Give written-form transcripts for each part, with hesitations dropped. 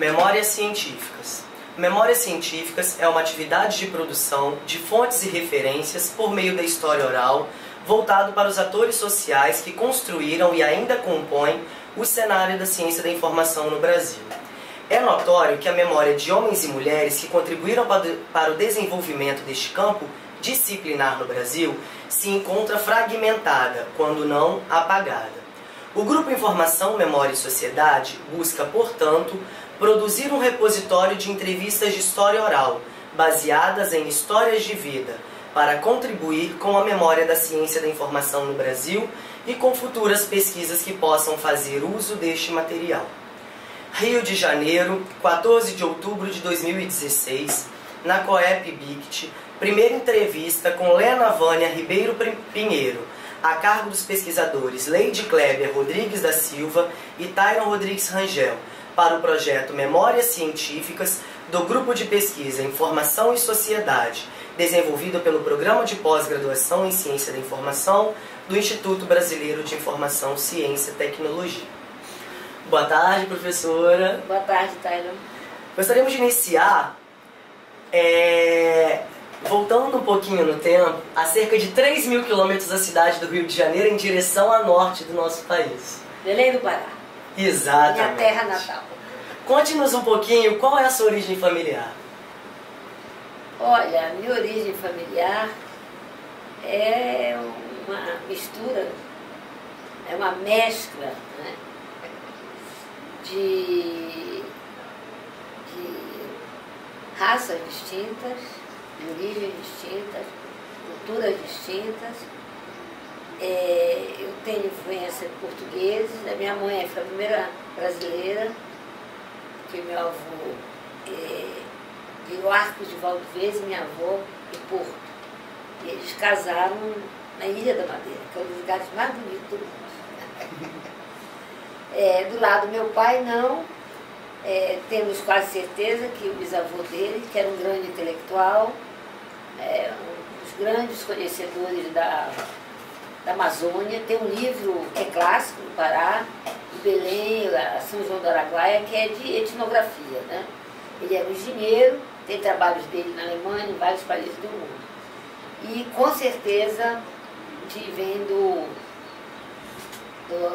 Memórias científicas. Memórias científicas é uma atividade de produção de fontes e referências por meio da história oral, voltado para os atores sociais que construíram e ainda compõem o cenário da ciência da informação no Brasil. É notório que a memória de homens e mulheres que contribuíram para o desenvolvimento deste campo disciplinar no Brasil se encontra fragmentada, quando não apagada. O Grupo Informação, Memória e Sociedade busca, portanto, produzir um repositório de entrevistas de história oral, baseadas em histórias de vida, para contribuir com a memória da ciência da informação no Brasil e com futuras pesquisas que possam fazer uso deste material. Rio de Janeiro, 14 de outubro de 2016, na Coep BICT, primeira entrevista com Lena Vânia Ribeiro Pinheiro, a cargo dos pesquisadores Leide Kleber Rodrigues da Silva e Tyron Rodrigues Rangel, para o projeto Memórias Científicas do Grupo de Pesquisa Informação e Sociedade, desenvolvido pelo Programa de Pós-Graduação em Ciência da Informação do Instituto Brasileiro de Informação, Ciência e Tecnologia. Boa tarde, professora. Boa tarde, Tyron. Gostaríamos de iniciar voltando um pouquinho no tempo, a cerca de 3.000 quilômetros da cidade do Rio de Janeiro em direção a norte do nosso país. Belém do Pará. Exatamente. Minha terra natal. Conte-nos um pouquinho qual é a sua origem familiar. Olha, a minha origem familiar é uma mistura, é uma mescla, né, de raças distintas, de origens distintas, culturas distintas. Eu tenho influência de portugueses, a minha mãe foi a primeira brasileira, que meu avô virou Arcos de Valdevez e minha avó de Porto. E eles casaram na Ilha da Madeira, que é um dos lugares mais bonitos do mundo. Do lado do meu pai, não. Temos quase certeza que o bisavô dele, que era um grande intelectual, um dos grandes conhecedores da Amazônia, tem um livro que é clássico no Pará, em Belém, São João do Araguaia, que é de etnografia, né? Ele era um engenheiro, tem trabalhos dele na Alemanha, em vários países do mundo. E com certeza vem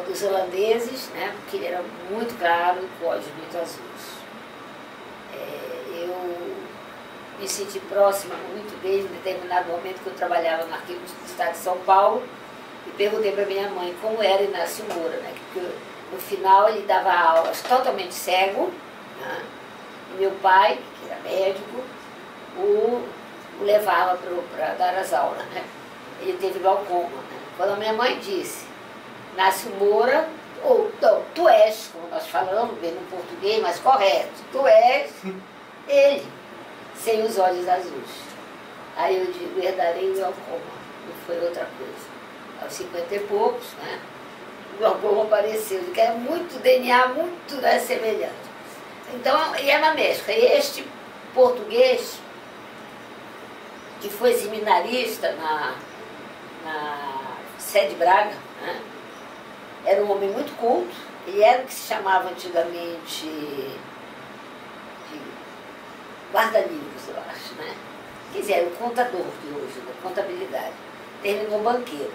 dos holandeses, né? Porque ele era muito claro e com olhos muito azuis. Eu me senti próxima muito dele em determinado momento que eu trabalhava no Arquivo do Estado de São Paulo e perguntei para minha mãe como era Inácio Moura, né? Porque no final ele dava aulas totalmente cego, né? E meu pai, que era médico, o levava para dar as aulas, né? Ele teve glaucoma, né? Quando a minha mãe disse, Inácio Moura, ou não, tu és, como nós falamos, bem no português, mas correto, tu és ele, sem os olhos azuis. Aí eu digo, herdarei o glaucoma, não foi outra coisa. Aos 50 e poucos, né, o glaucoma apareceu, que é muito DNA, muito, né, semelhante. Então, e é uma mescla. E este português, que foi seminarista na Sé de Braga, né, era um homem muito culto, ele era o que se chamava antigamente de guarda-livros, eu acho, né? Quer dizer, era o contador de hoje, da contabilidade. Terminou banqueiro.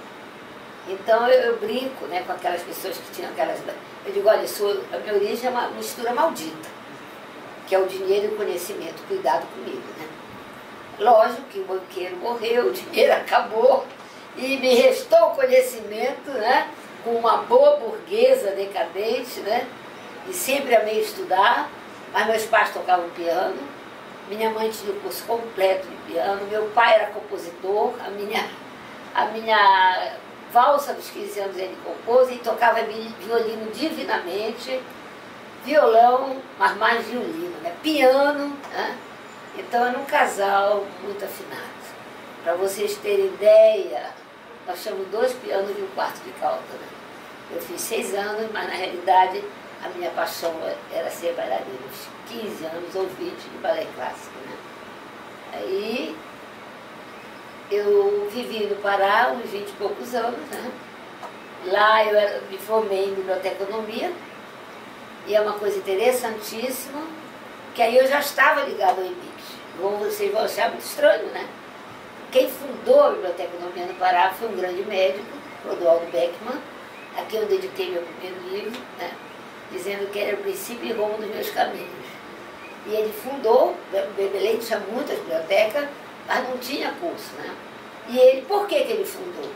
Então eu brinco, né, com aquelas pessoas que tinham aquelas... Eu digo, olha, a minha origem é uma mistura maldita, que é o dinheiro e o conhecimento, cuidado comigo, né? Lógico que o banqueiro morreu, o dinheiro acabou, e me restou o conhecimento, né? Com uma boa burguesa decadente, né? E sempre amei estudar, mas meus pais tocavam piano, minha mãe tinha o curso completo de piano, meu pai era compositor, a minha valsa dos 15 anos ele compôs e tocava violino divinamente, violão, mas mais violino, né? Piano, né? Então era um casal muito afinado. Para vocês terem ideia, nós chamamos 2 pianos e um quarto de cauda, né? Eu fiz 6 anos, mas na realidade a minha paixão era ser bailarina. Uns 15 anos ou 20 de balé clássico, né? Aí eu vivi no Pará uns 20 e poucos anos, né? Lá eu me formei em biblioteconomia e é uma coisa interessantíssima, que aí eu já estava ligado ao IBIX. Vocês vão achar muito estranho, né? Quem fundou a Biblioteca Economia no Pará foi um grande médico, Rodoaldo Beckmann, a quem eu dediquei meu primeiro livro, né? Dizendo que era o princípio e rumo dos meus caminhos. E ele fundou, Belém tinha muitas bibliotecas, mas não tinha curso, né? E ele, por que ele fundou?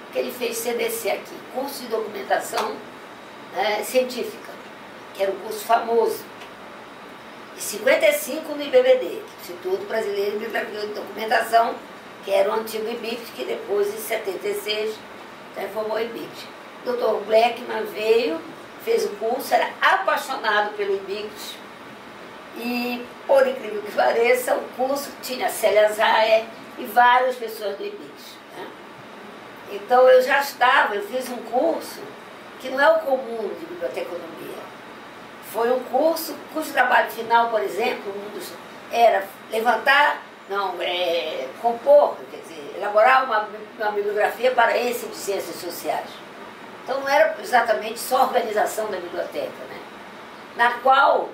Porque ele fez CDC aqui, curso de documentação científica, que era um curso famoso. De 55 no IBBD, Instituto Brasileiro de Bibliografia e Documentação, que era o antigo IBICT, que depois, em 76, transformou o IBICT. O Dr. Bleckmann veio, fez o curso, era apaixonado pelo IBICT, e, por incrível que pareça, o curso tinha Célia Zaia e várias pessoas do IBICT. Né? Então, eu fiz um curso que não é o comum de biblioteconomia. Foi um curso cujo trabalho final, por exemplo, era compor, quer dizer, elaborar uma bibliografia paraense de ciências sociais. Então não era exatamente só a organização da biblioteca, né? Na qual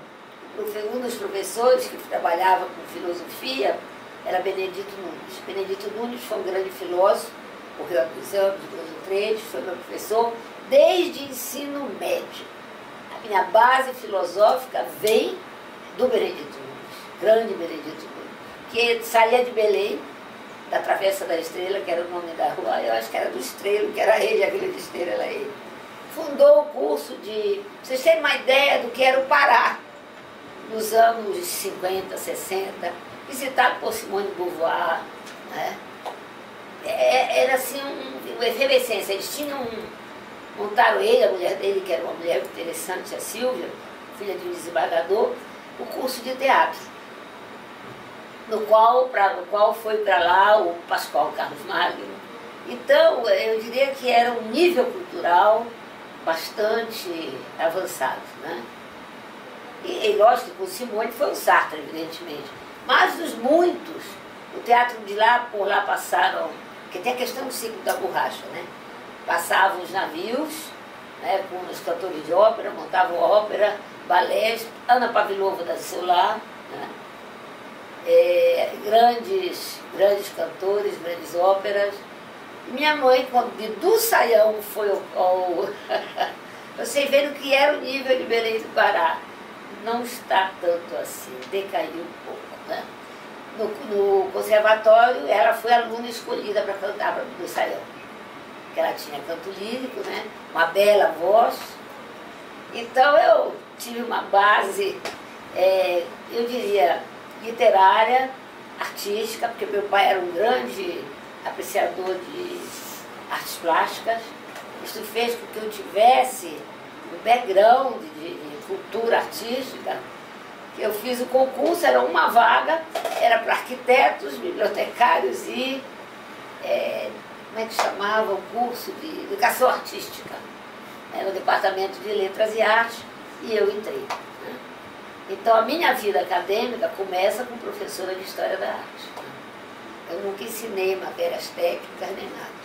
um dos professores que trabalhava com filosofia era Benedito Nunes. Benedito Nunes foi um grande filósofo, morreu há 2 anos, 3, foi meu professor desde ensino médio. A minha base filosófica vem do Benedito Nunes, grande Benedito Nunes, que saía de Belém, da Travessa da Estrela, que era o nome da rua, eu acho que era do Estrelo, que era ele, a Vila de Estrela era ele. Fundou o curso de... Vocês terem uma ideia do que era o Pará, nos anos 50, 60, visitado por Simone de Beauvoir, né? Era assim uma efervescência. Eles montaram ele, a mulher dele, que era uma mulher interessante, a Silvia, filha de um desembargador, o curso de teatro, no qual foi para lá o Pascoal Carlos Magno. Então, eu diria que era um nível cultural bastante avançado, né? E lógico, com Simone foi o Sartre, evidentemente. Mas dos muitos, o teatro de lá, por lá passaram, porque tem a questão do ciclo da borracha, né? Passavam os navios, né, com os cantores de ópera, montavam ópera, balés, Ana Pavilova da Solar, né? Grandes cantores, grandes óperas. Minha mãe, quando do Saião foi ao vocês vendo que era o nível de Belém do Pará. Não está tanto assim, decaiu um pouco, né? No conservatório, ela foi aluna escolhida para cantar do Saião, porque ela tinha canto lírico, né? Uma bela voz. Então eu tive uma base, eu diria, literária, artística, porque meu pai era um grande apreciador de artes plásticas. Isso fez com que eu tivesse um background de cultura artística. Eu fiz o concurso, era uma vaga, era para arquitetos, bibliotecários e, como é que chamava o curso de educação artística, no departamento de letras e artes, e eu entrei. Né? Então a minha vida acadêmica começa com professora de História da Arte. Eu nunca ensinei matérias técnicas nem nada.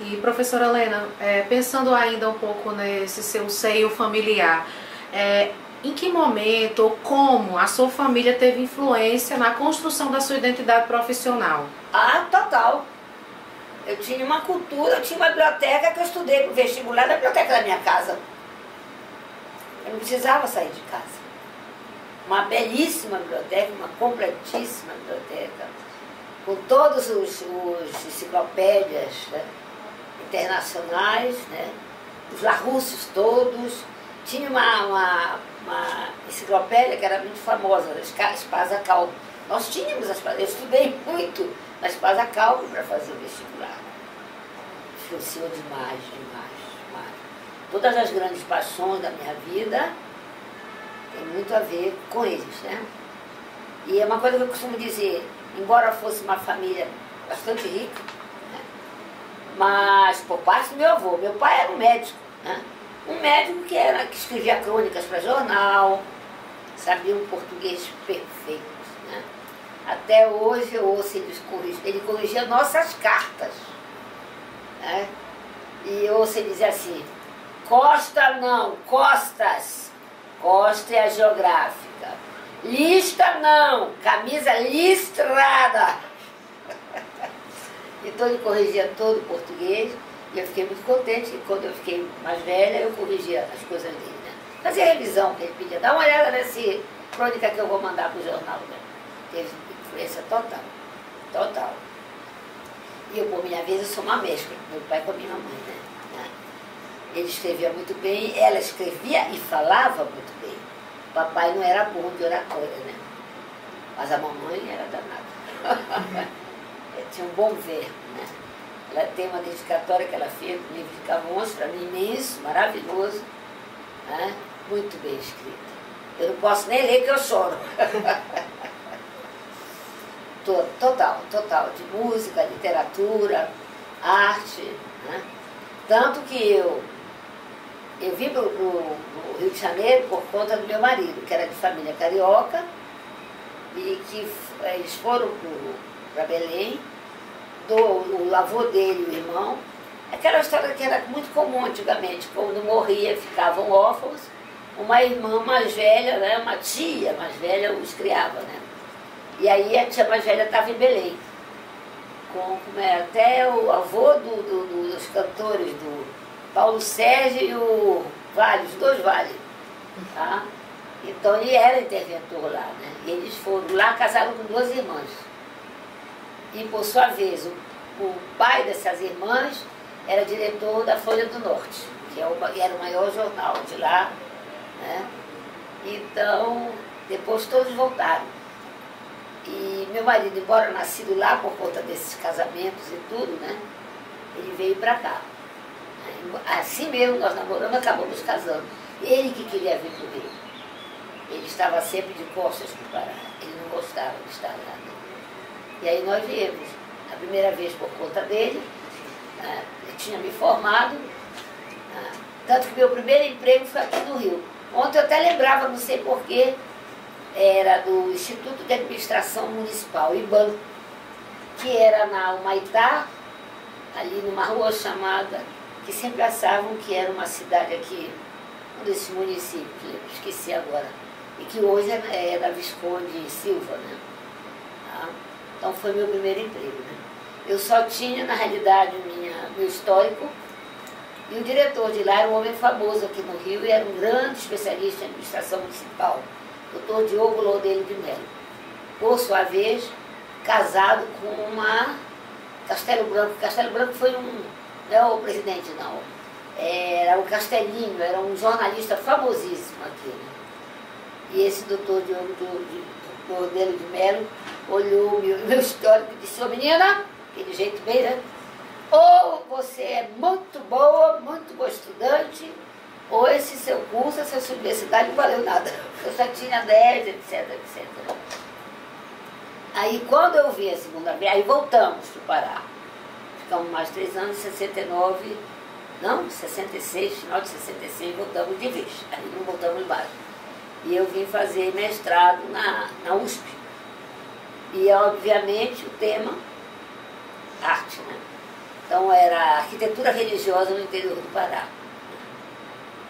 E professora Helena, pensando ainda um pouco nesse seu seio familiar, em que momento ou como a sua família teve influência na construção da sua identidade profissional? Ah, total. Eu tinha uma cultura, eu tinha uma biblioteca que eu estudei para o vestibular na biblioteca da minha casa. Eu não precisava sair de casa. Uma belíssima biblioteca, uma completíssima biblioteca, com todos os enciclopédias, né, internacionais, né, os Larussos todos. Tinha uma enciclopédia que era muito famosa, a Espasa Calvo. Nós tínhamos eu estudei muito na Espasa Calvo para fazer o vestibular. Influenciou demais. Todas as grandes paixões da minha vida tem muito a ver com eles, né? E é uma coisa que eu costumo dizer, embora fosse uma família bastante rica, né, mas por parte do meu pai era um médico, né? Um médico que escrevia crônicas para jornal, sabia um português perfeito, né? Até hoje eu ouço ele corrigia nossas cartas, né? E eu ouço ele dizer assim, Costa não, Costas. Costa é a geográfica, Lista não, camisa listrada. Então ele corrigia todo o português e eu fiquei muito contente que quando eu fiquei mais velha eu corrigia as coisas dele, né? Fazia revisão que ele pedia, dá uma olhada nesse crônica que eu vou mandar para o jornal, né? Teve influência total, total. E eu, por minha vez, eu sou uma mescla, meu pai com a minha mãe, né? Ele escrevia muito bem, ela escrevia e falava muito bem. O papai não era bom de oratória, né? Mas a mamãe era danada. Tinha um bom verbo, né? Ela tem uma dedicatória que ela fez, um livro de Camões, para mim imenso, maravilhoso, né? Muito bem escrita. Eu não posso nem ler que eu choro. Total, total, de música, literatura, arte, né? Tanto que eu vim para o Rio de Janeiro por conta do meu marido, que era de família carioca, e que eles foram para Belém, o avô dele e o irmão. Aquela história que era muito comum antigamente, quando morria, ficavam órfãos, uma irmã mais velha, né, uma tia mais velha os criava, né? E aí a tia mais velha estava em Belém, até o avô dos cantores, do Paulo Sérgio e o Vale, os dois Vale, tá? Então ele era interventor lá, né? E eles foram lá, casaram com duas irmãs. E por sua vez, o pai dessas irmãs era diretor da Folha do Norte, que era o maior jornal de lá, né? Então, depois todos voltaram. E meu marido, embora nascido lá por conta desses casamentos e tudo, né? Ele veio para cá. Assim mesmo, nós namoramos, acabamos casando. Ele que queria vir para o Rio. Ele estava sempre de costas para o Pará. Ele não gostava de estar lá, né? E aí nós viemos. A primeira vez por conta dele, né? Eu tinha me formado, né? Tanto que meu primeiro emprego foi aqui no Rio. Ontem eu até lembrava, não sei porquê, era do Instituto de Administração Municipal, IBAN, que era na Humaitá, ali numa rua chamada, que sempre achavam que era uma cidade aqui, um desses municípios, esqueci agora, e que hoje é da Visconde Silva, né? Tá? Então foi meu primeiro emprego, né? Eu só tinha, na realidade, meu histórico, e o diretor de lá era um homem famoso aqui no Rio e era um grande especialista em administração municipal, Dr. Diogo Loureiro de Mello. Por sua vez, casado com uma Castelo Branco. Castelo Branco foi não é o presidente, não. Era o Castelinho, era um jornalista famosíssimo aqui, né? E esse doutor Diogo Loureiro de Mello olhou o meu histórico e disse: ô menina, aquele jeito bem, né? Ou você é muito boa, muito boa estudante, ou esse seu curso, essa sua universidade não valeu nada. Eu só tinha 10, etc, etc. Aí quando eu vim a segunda vez, aí voltamos para o Pará. Ficamos mais 3 anos, 69, não, 66, final de 66, voltamos de vez. Aí não voltamos mais. E eu vim fazer mestrado na USP. E obviamente o tema, arte, né? Então era arquitetura religiosa no interior do Pará.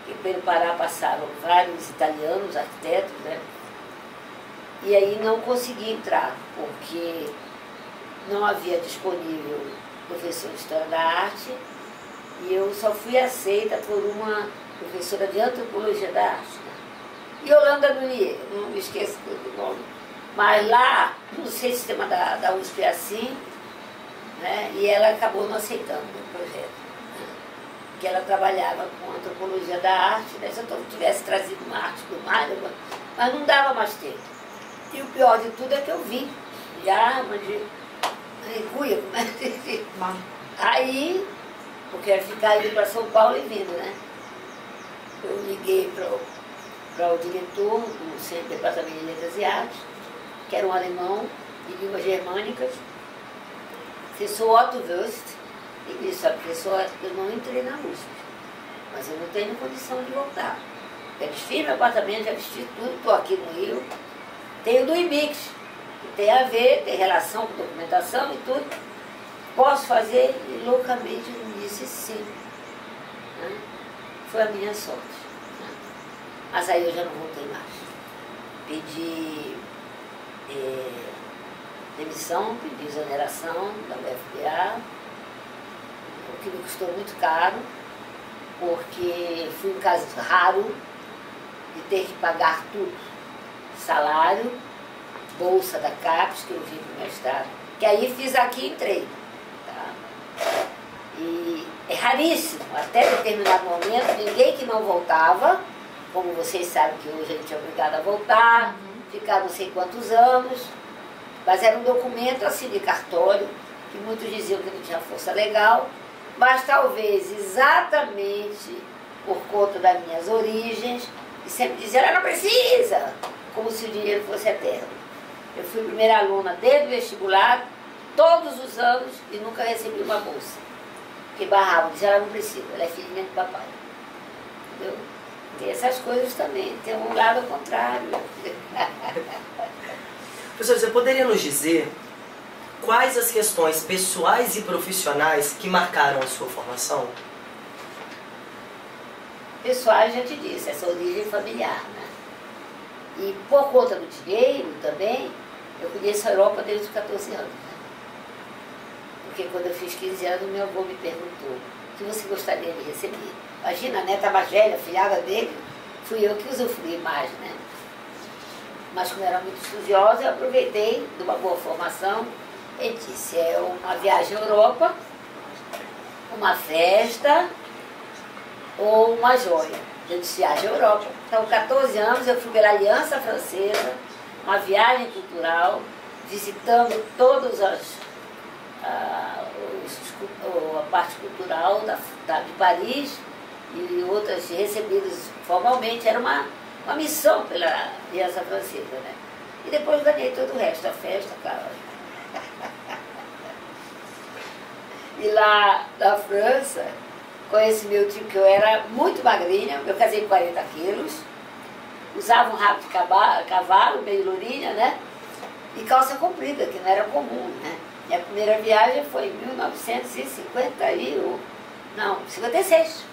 E pelo Pará passaram vários italianos, arquitetos, né? E aí não consegui entrar, porque não havia disponível professor de História da Arte, e eu só fui aceita por uma professora de Antropologia da Arte, né? Yolanda Nunier, não me esqueço do nome. Mas lá, não sei se o sistema da USP é assim, né? E ela acabou não aceitando o projeto, né? Que ela trabalhava com Antropologia da Arte, né? Se eu tivesse trazido uma arte do Mário, mas não dava mais tempo. E o pior de tudo é que eu vim de arma, de cuia, aí, porque ia ficar indo para São Paulo e vindo, né? Eu liguei para o diretor do Centro de Departamento de Letras e Artes, que era um alemão de línguas germânicas, professor Otto Wurst, e disse: a professora, eu não entrei na USP, mas eu não tenho condição de voltar. Já desfiz meu apartamento, já vesti tudo, estou aqui no Rio. Tenho do IMIX, que tem a ver, tem relação com documentação e tudo. Posso fazer? E loucamente ele disse sim. Né? Foi a minha sorte. Né? Mas aí eu já não voltei mais. pedi demissão, pedi exoneração da UFPA, o que me custou muito caro, porque fui um caso raro de ter que pagar tudo. Salário, bolsa da CAPES, que eu vim para o mestrado, que aí fiz aqui e entrei. Tá? E é raríssimo, até determinado momento, ninguém que não voltava, como vocês sabem que hoje a gente é obrigado a voltar, ficar não sei quantos anos, mas era um documento assim de cartório, que muitos diziam que não tinha força legal, mas talvez exatamente por conta das minhas origens, e sempre diziam, ela não precisa, como se o dinheiro fosse eterno. Eu fui primeira aluna desde o vestibular, todos os anos, e nunca recebi uma bolsa. Porque barravam, diziam, ela não precisa, ela é filhinha do papai. Entendeu? Tem essas coisas também, tem um lado ao contrário. Professor, você poderia nos dizer quais as questões pessoais e profissionais que marcaram a sua formação? Pessoal, já te disse, essa origem familiar, né? E por conta do dinheiro também, eu conheço a Europa desde os 14 anos. Né? Porque quando eu fiz 15 anos, meu avô me perguntou o que você gostaria de receber. Imagina, a neta mais velha, filhada dele, fui eu que usufruí mais, né? Mas como eu era muito estudiosa, eu aproveitei de uma boa formação e disse, é uma viagem à Europa, uma festa ou uma joia. Eu disse, viagem à Europa. Então, 14 anos, eu fui pela Aliança Francesa, uma viagem cultural, visitando todas a parte cultural de Paris e outras recebidas formalmente. Era uma missão pela Aliança Francesa, né? E depois ganhei todo o resto, a festa, cara. E lá na França, conheci meu tio, que eu era muito magrinha, eu casei com 40 quilos, usava um rabo de cavalo, meio lourinha, né? E calça comprida, que não era comum, né? Minha primeira viagem foi em 1956.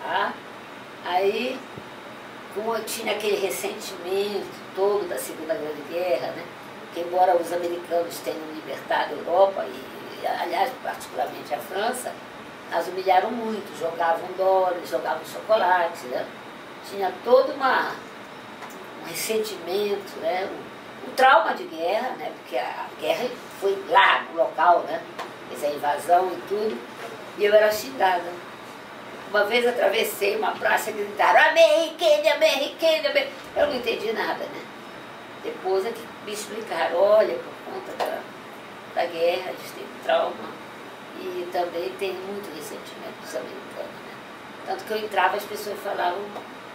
Tá? Aí, como eu tinha aquele ressentimento todo da Segunda Grande Guerra, né? Que embora os americanos tenham libertado a Europa, e aliás, particularmente a França, as humilharam muito, jogavam dólares, jogavam chocolate, né? Tinha todo um ressentimento, né? Um trauma de guerra, né? Porque a guerra foi lá no local, né? Fez a invasão e tudo, e eu era xingada. Uma vez atravessei uma praça e gritaram, americana, americana, americana. Eu não entendi nada, né? Depois é que me explicaram, olha, por conta da guerra, eles têm trauma. E também tem muito ressentimento dos americanos, né? Tanto que eu entrava, as pessoas falavam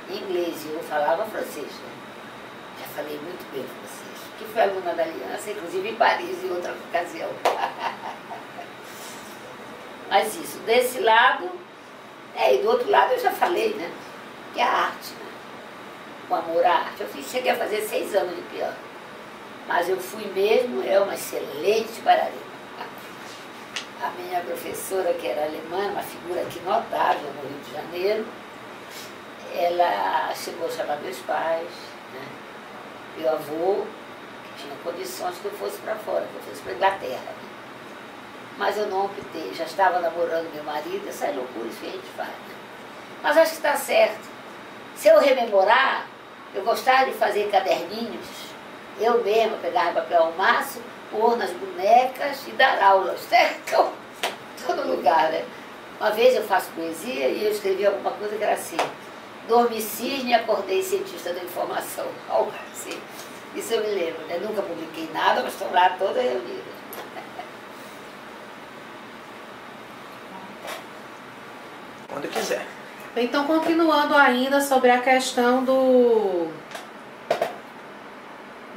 inglês e eu falava francês, né? Já falei muito bem francês, que fui aluna da Aliança, inclusive em Paris, em outra ocasião. Mas isso, desse lado, e do outro lado eu já falei, né? Que é a arte, né? O amor à arte. Cheguei a fazer 6 anos de piano, mas eu fui mesmo, uma excelente bailarina. A minha professora, que era alemã, uma figura aqui notável no Rio de Janeiro, ela chegou a chamar meus pais, né? Meu avô, que tinha condições que eu fosse para fora, que eu fosse para a Inglaterra. Né? Mas eu não optei, já estava namorando meu marido, essas loucuras que a gente faz. Né? Mas acho que está certo. Se eu rememorar, eu gostava de fazer caderninhos, eu mesma pegava papel ao maço, pôr nas bonecas e dar aulas, certo? Todo lugar, né? Uma vez eu faço poesia e eu escrevi alguma coisa que era assim, dormi cisne e acordei cientista da informação, algo assim. Isso eu me lembro, né? Nunca publiquei nada, mas estão lá todas reunidas. Quando quiser. Então, continuando ainda sobre a questão do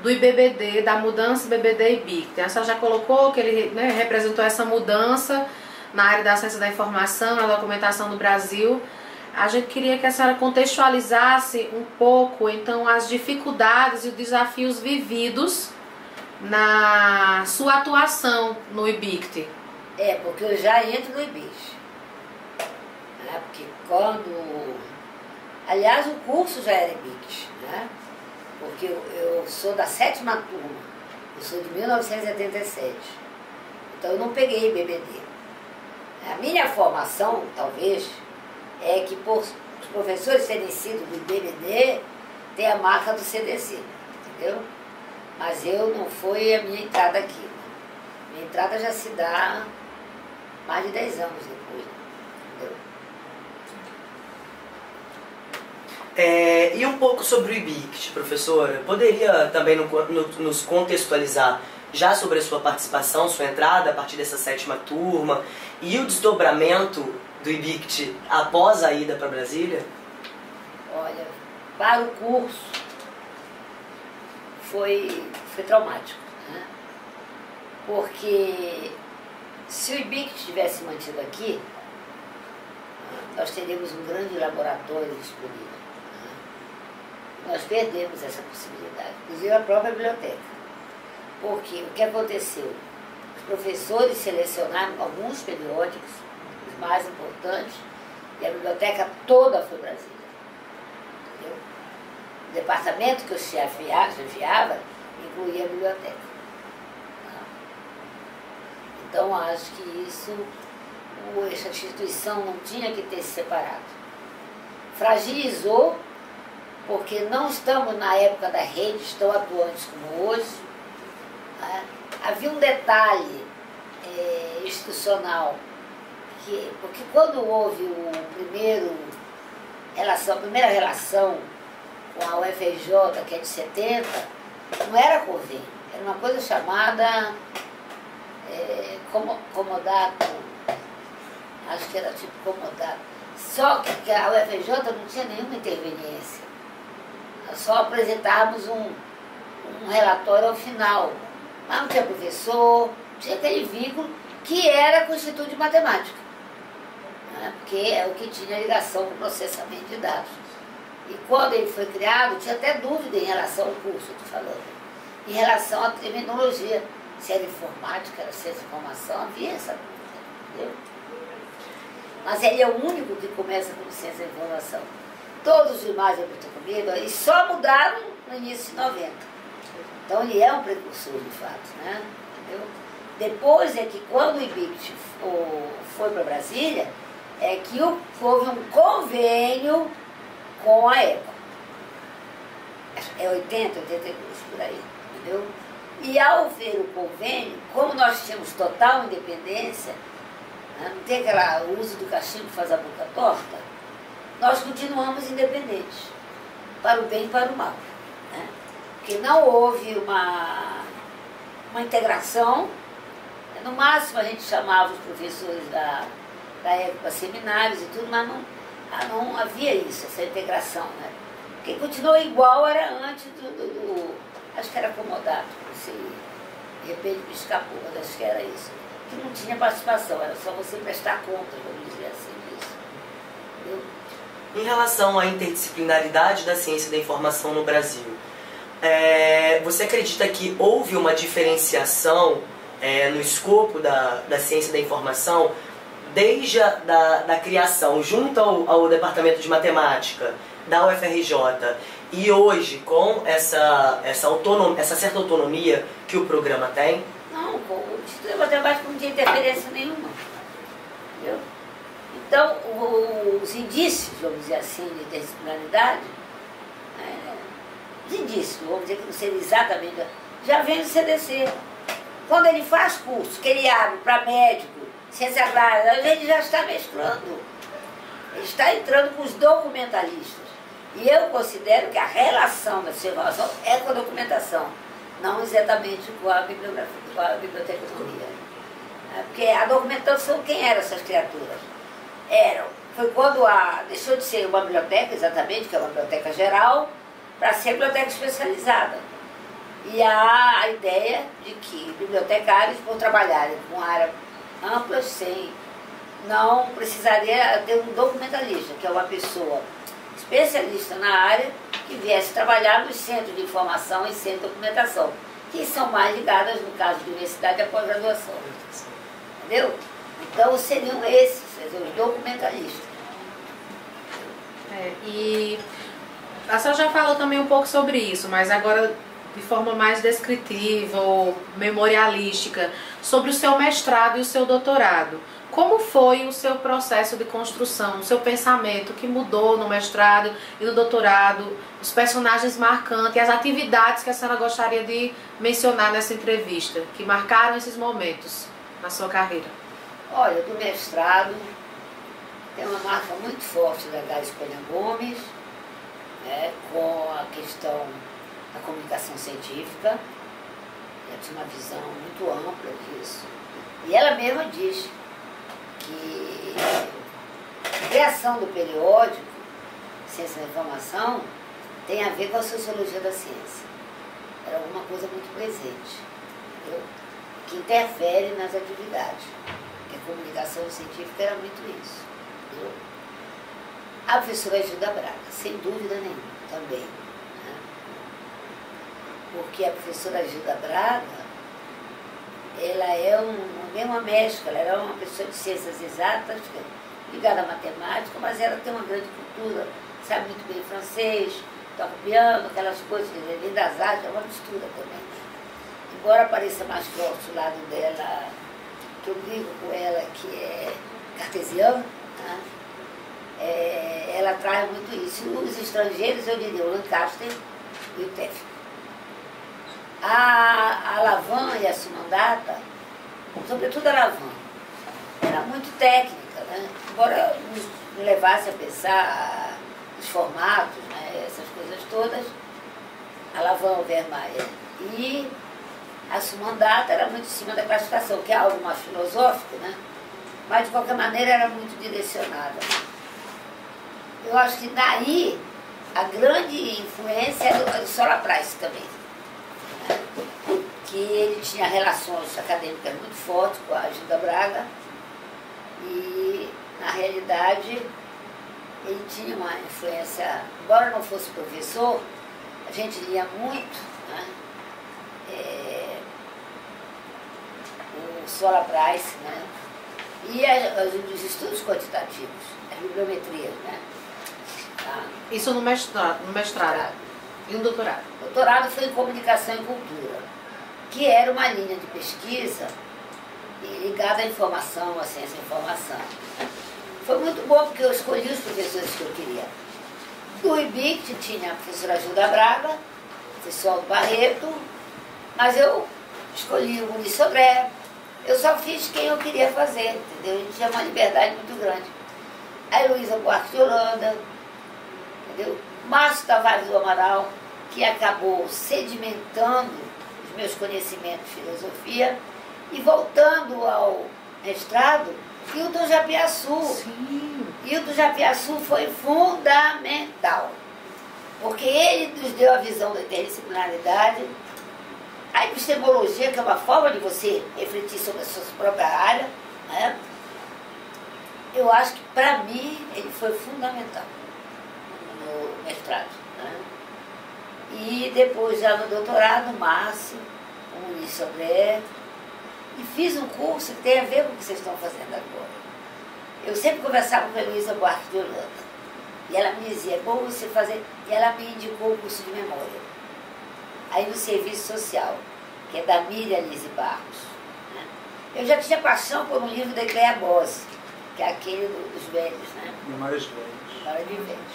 IBBD, da mudança IBBD e BICT. A senhora já colocou que ele, né, representou essa mudança na área da ciência da informação, na documentação do Brasil. A gente queria que a senhora contextualizasse um pouco, então, as dificuldades e os desafios vividos na sua atuação no IBICT. Porque eu já entro no IBICT. Porque quando... Aliás, o curso já era IBICT, né? porque eu sou da 7ª turma, eu sou de 1977, então eu não peguei BBD. A minha formação, talvez, é que por os professores terem sido do BBD, tem a marca do CDC, entendeu? Mas eu não foi a minha entrada aqui. Minha entrada já se dá mais de 10 anos depois, entendeu? E um pouco sobre o IBICT, professora? Poderia também nos contextualizar já sobre a sua participação, sua entrada a partir dessa 7ª turma e o desdobramento do IBICT após a ida para Brasília? Olha, para o curso foi traumático, né? Porque se o IBICT tivesse mantido aqui, nós teríamos um grande laboratório disponível. Nós perdemos essa possibilidade, inclusive a própria biblioteca. Porque o que aconteceu? Os professores selecionaram alguns periódicos, os mais importantes, e a biblioteca toda foi Brasília. Entendeu? O departamento que eu chefiava incluía a biblioteca. Então, acho que essa instituição não tinha que ter se separado. Fragilizou, porque não estamos na época das redes tão atuantes como hoje. Né? Havia um detalhe institucional, porque quando houve a primeira relação com a UFRJ, que é de 70, não era convênio, era uma coisa chamada comodato, acho que era tipo comodato. Só que a UFRJ não tinha nenhuma interveniência. Nós só apresentávamos um relatório ao final. Mas não tinha professor, tinha aquele vínculo que era com o Instituto de Matemática, né? Porque é o que tinha ligação com o processamento de dados. E quando ele foi criado, tinha até dúvida em relação ao curso, estou falando. Em relação à terminologia, se era informática, era ciência de informação, havia essa dúvida, entendeu? Mas ele é o único que começa com ciência de informação. Todos os demais estão comigo e só mudaram no início de 90. Então ele é um precursor de fato, né? Entendeu? Depois é que quando o IBICT foi para Brasília, é que houve um convênio com a EPA. É 80, 82, por aí, entendeu? E ao ver o convênio, como nós tínhamos total independência, né, não tem o uso do cachimbo que faz a boca torta, nós continuamos independentes, para o bem e para o mal. Né? Porque não houve uma integração, no máximo a gente chamava os professores da época seminários e tudo, mas não havia isso, essa integração. Né? Quem continuou igual era antes acho que era comodato, de repente me escapou, mas acho que era isso. Que não tinha participação, era só você prestar conta, vamos dizer assim, disso. Entendeu? Em relação à interdisciplinaridade da ciência da informação no Brasil, você acredita que houve uma diferenciação no escopo da ciência da informação desde da criação junto ao Departamento de Matemática da UFRJ e hoje com essa certa autonomia que o programa tem? Não, o Instituto de Matemática não tinha interferência nenhuma. Entendeu? Então, os indícios, vamos dizer assim, de interdisciplinaridade, os indícios, vamos dizer que não seria exatamente, já vem do CDC. Quando ele faz curso, que ele abre para médico, ciência agrária, ele já está mesclando. Ele está entrando com os documentalistas. E eu considero que a relação da informação é com a documentação, não exatamente com a bibliografia, com a biblioteconomia. Porque a documentação, quem eram essas criaturas? Foi quando deixou de ser uma biblioteca, exatamente, que é uma biblioteca geral, para ser biblioteca especializada. E há a ideia de que bibliotecários vão trabalharem com área ampla, não precisaria ter um documentalista, que é uma pessoa especialista na área, que viesse trabalhar nos centros de informação e centros de documentação, que são mais ligadas, no caso de universidade, à pós-graduação. Entendeu? Então seriam esses, os documentalistas. E A senhora já falou também um pouco sobre isso, mas agora de forma mais descritiva ou memorialística, sobre o seu mestrado e o seu doutorado. Como foi o seu processo de construção, o seu pensamento que mudou no mestrado e no doutorado, os personagens marcantes e as atividades que a senhora gostaria de mencionar nessa entrevista, que marcaram esses momentos na sua carreira? Olha, do mestrado tem uma marca muito forte da Gás Cunha Gomes, né, com a questão da comunicação científica. Ela tinha uma visão muito ampla disso. E ela mesma diz que a criação do periódico Ciência da Informação tem a ver com a sociologia da ciência. Era alguma coisa muito presente, entendeu? Que interfere nas atividades. Porque a comunicação científica era muito isso, entendeu? A professora Gilda Braga, sem dúvida nenhuma, também. Né? Porque a professora Gilda Braga, ela é uma mescla, ela é uma pessoa de ciências exatas, ligada à matemática, mas ela tem uma grande cultura, sabe muito bem francês, toca piano, aquelas coisas, além das artes, é uma mistura também. Embora pareça mais forte o lado dela, que eu brigo com ela, que é cartesiano, né? Ela traz muito isso. Os estrangeiros, eu diria, o Lancaster e o Tefft. A Lavan e a Sumandata, sobretudo a Lavan, era muito técnica, né? Embora nos levasse a pensar os formatos, né? Essas coisas todas, a Lavan Vermaer. E a Sumandata era muito em cima da classificação, que é algo mais filosófico, né? Mas de qualquer maneira era muito direcionada. Eu acho que daí a grande influência é do Sola Price também. Que ele tinha relações acadêmicas muito fortes com a Gilda Braga e, na realidade, ele tinha uma influência, embora não fosse professor, a gente lia muito, né? O Sola Price, né? E os estudos quantitativos, as bibliometrias, né? Tá? Isso no mestrado e no doutorado? O doutorado foi em Comunicação e Cultura, que era uma linha de pesquisa ligada à informação, à ciência da informação. Foi muito bom porque eu escolhi os professores que eu queria. Do IBIC tinha a professora Gilda Braga, o professor Aldo Barreto, mas eu escolhi o Muniz Sodré. Eu só fiz quem eu queria fazer, entendeu? A gente tinha uma liberdade muito grande. A Heloísa Buarque de Holanda, entendeu? Márcio Tavares do Amaral, que acabou sedimentando os meus conhecimentos de filosofia, e voltando ao mestrado, Hilton Japiaçu. Sim. Hilton Japiaçu foi fundamental, porque ele nos deu a visão da interdisciplinaridade, a epistemologia, que é uma forma de você refletir sobre a sua própria área, né? Eu acho que, para mim, ele foi fundamental no mestrado. Né? E depois, já no doutorado, Márcio, o Muniz Sodré, e fiz um curso que tem a ver com o que vocês estão fazendo agora. Eu sempre conversava com a Heloísa Buarque de Holanda, e ela me dizia, é bom você fazer, e ela me indicou o curso de memória. Aí no Serviço Social, que é da Miriam Lise Barros. Né? Eu já tinha paixão por um livro da Cleia Bose, que é aquele dos velhos, né? Mais velhos. Memória de velhos.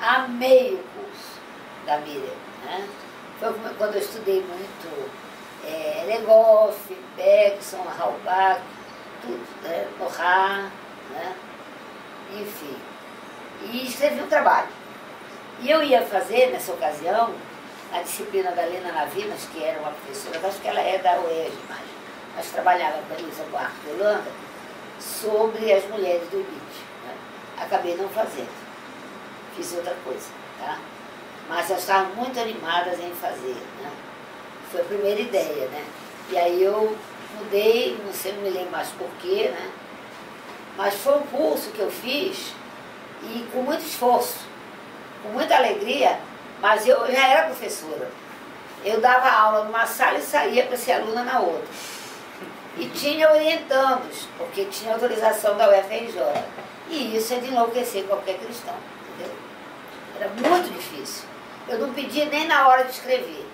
Amei o curso da Miriam. Né? Foi quando eu estudei muito Legoff, Bergson, Halbach, tudo, né? Nohar, né? Enfim. E escrevi um trabalho. E eu ia fazer, nessa ocasião, a disciplina da Lena Navinas, que era uma professora, acho que ela é da UERJ, mas trabalhava com a Heloísa Buarque de Holanda, sobre as mulheres do IBIT. Né? Acabei não fazendo. Fiz outra coisa, tá? Mas elas estavam muito animadas em fazer, né? Foi a primeira ideia, né? E aí eu mudei, não sei, não me lembro mais porquê, né? Mas foi um curso que eu fiz e com muito esforço, com muita alegria, mas eu já era professora. Eu dava aula numa sala e saía para ser aluna na outra. E tinha orientandos, porque tinha autorização da UFRJ. E isso é de enlouquecer qualquer cristão, entendeu? Era muito difícil. Eu não pedia nem na hora de escrever.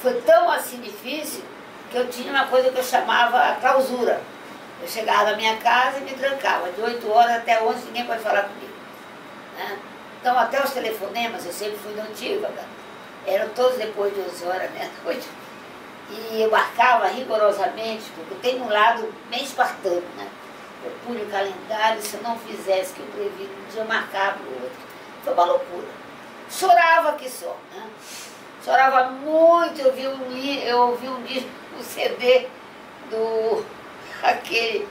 Foi tão assim difícil que eu tinha uma coisa que eu chamava clausura. Eu chegava na minha casa e me trancava. De 8 horas até 11 ninguém pode falar comigo. Né? Então até os telefonemas, eu sempre fui notívaga. Né? Eram todos depois de 11 horas, meia-noite. E eu marcava rigorosamente, porque tem um lado bem espartano, né? Eu punha o calendário, se eu não fizesse o que eu previ, um dia eu marcava o outro. Foi uma loucura. Chorava que só, né? Chorava muito, eu ouvi um CD do aquele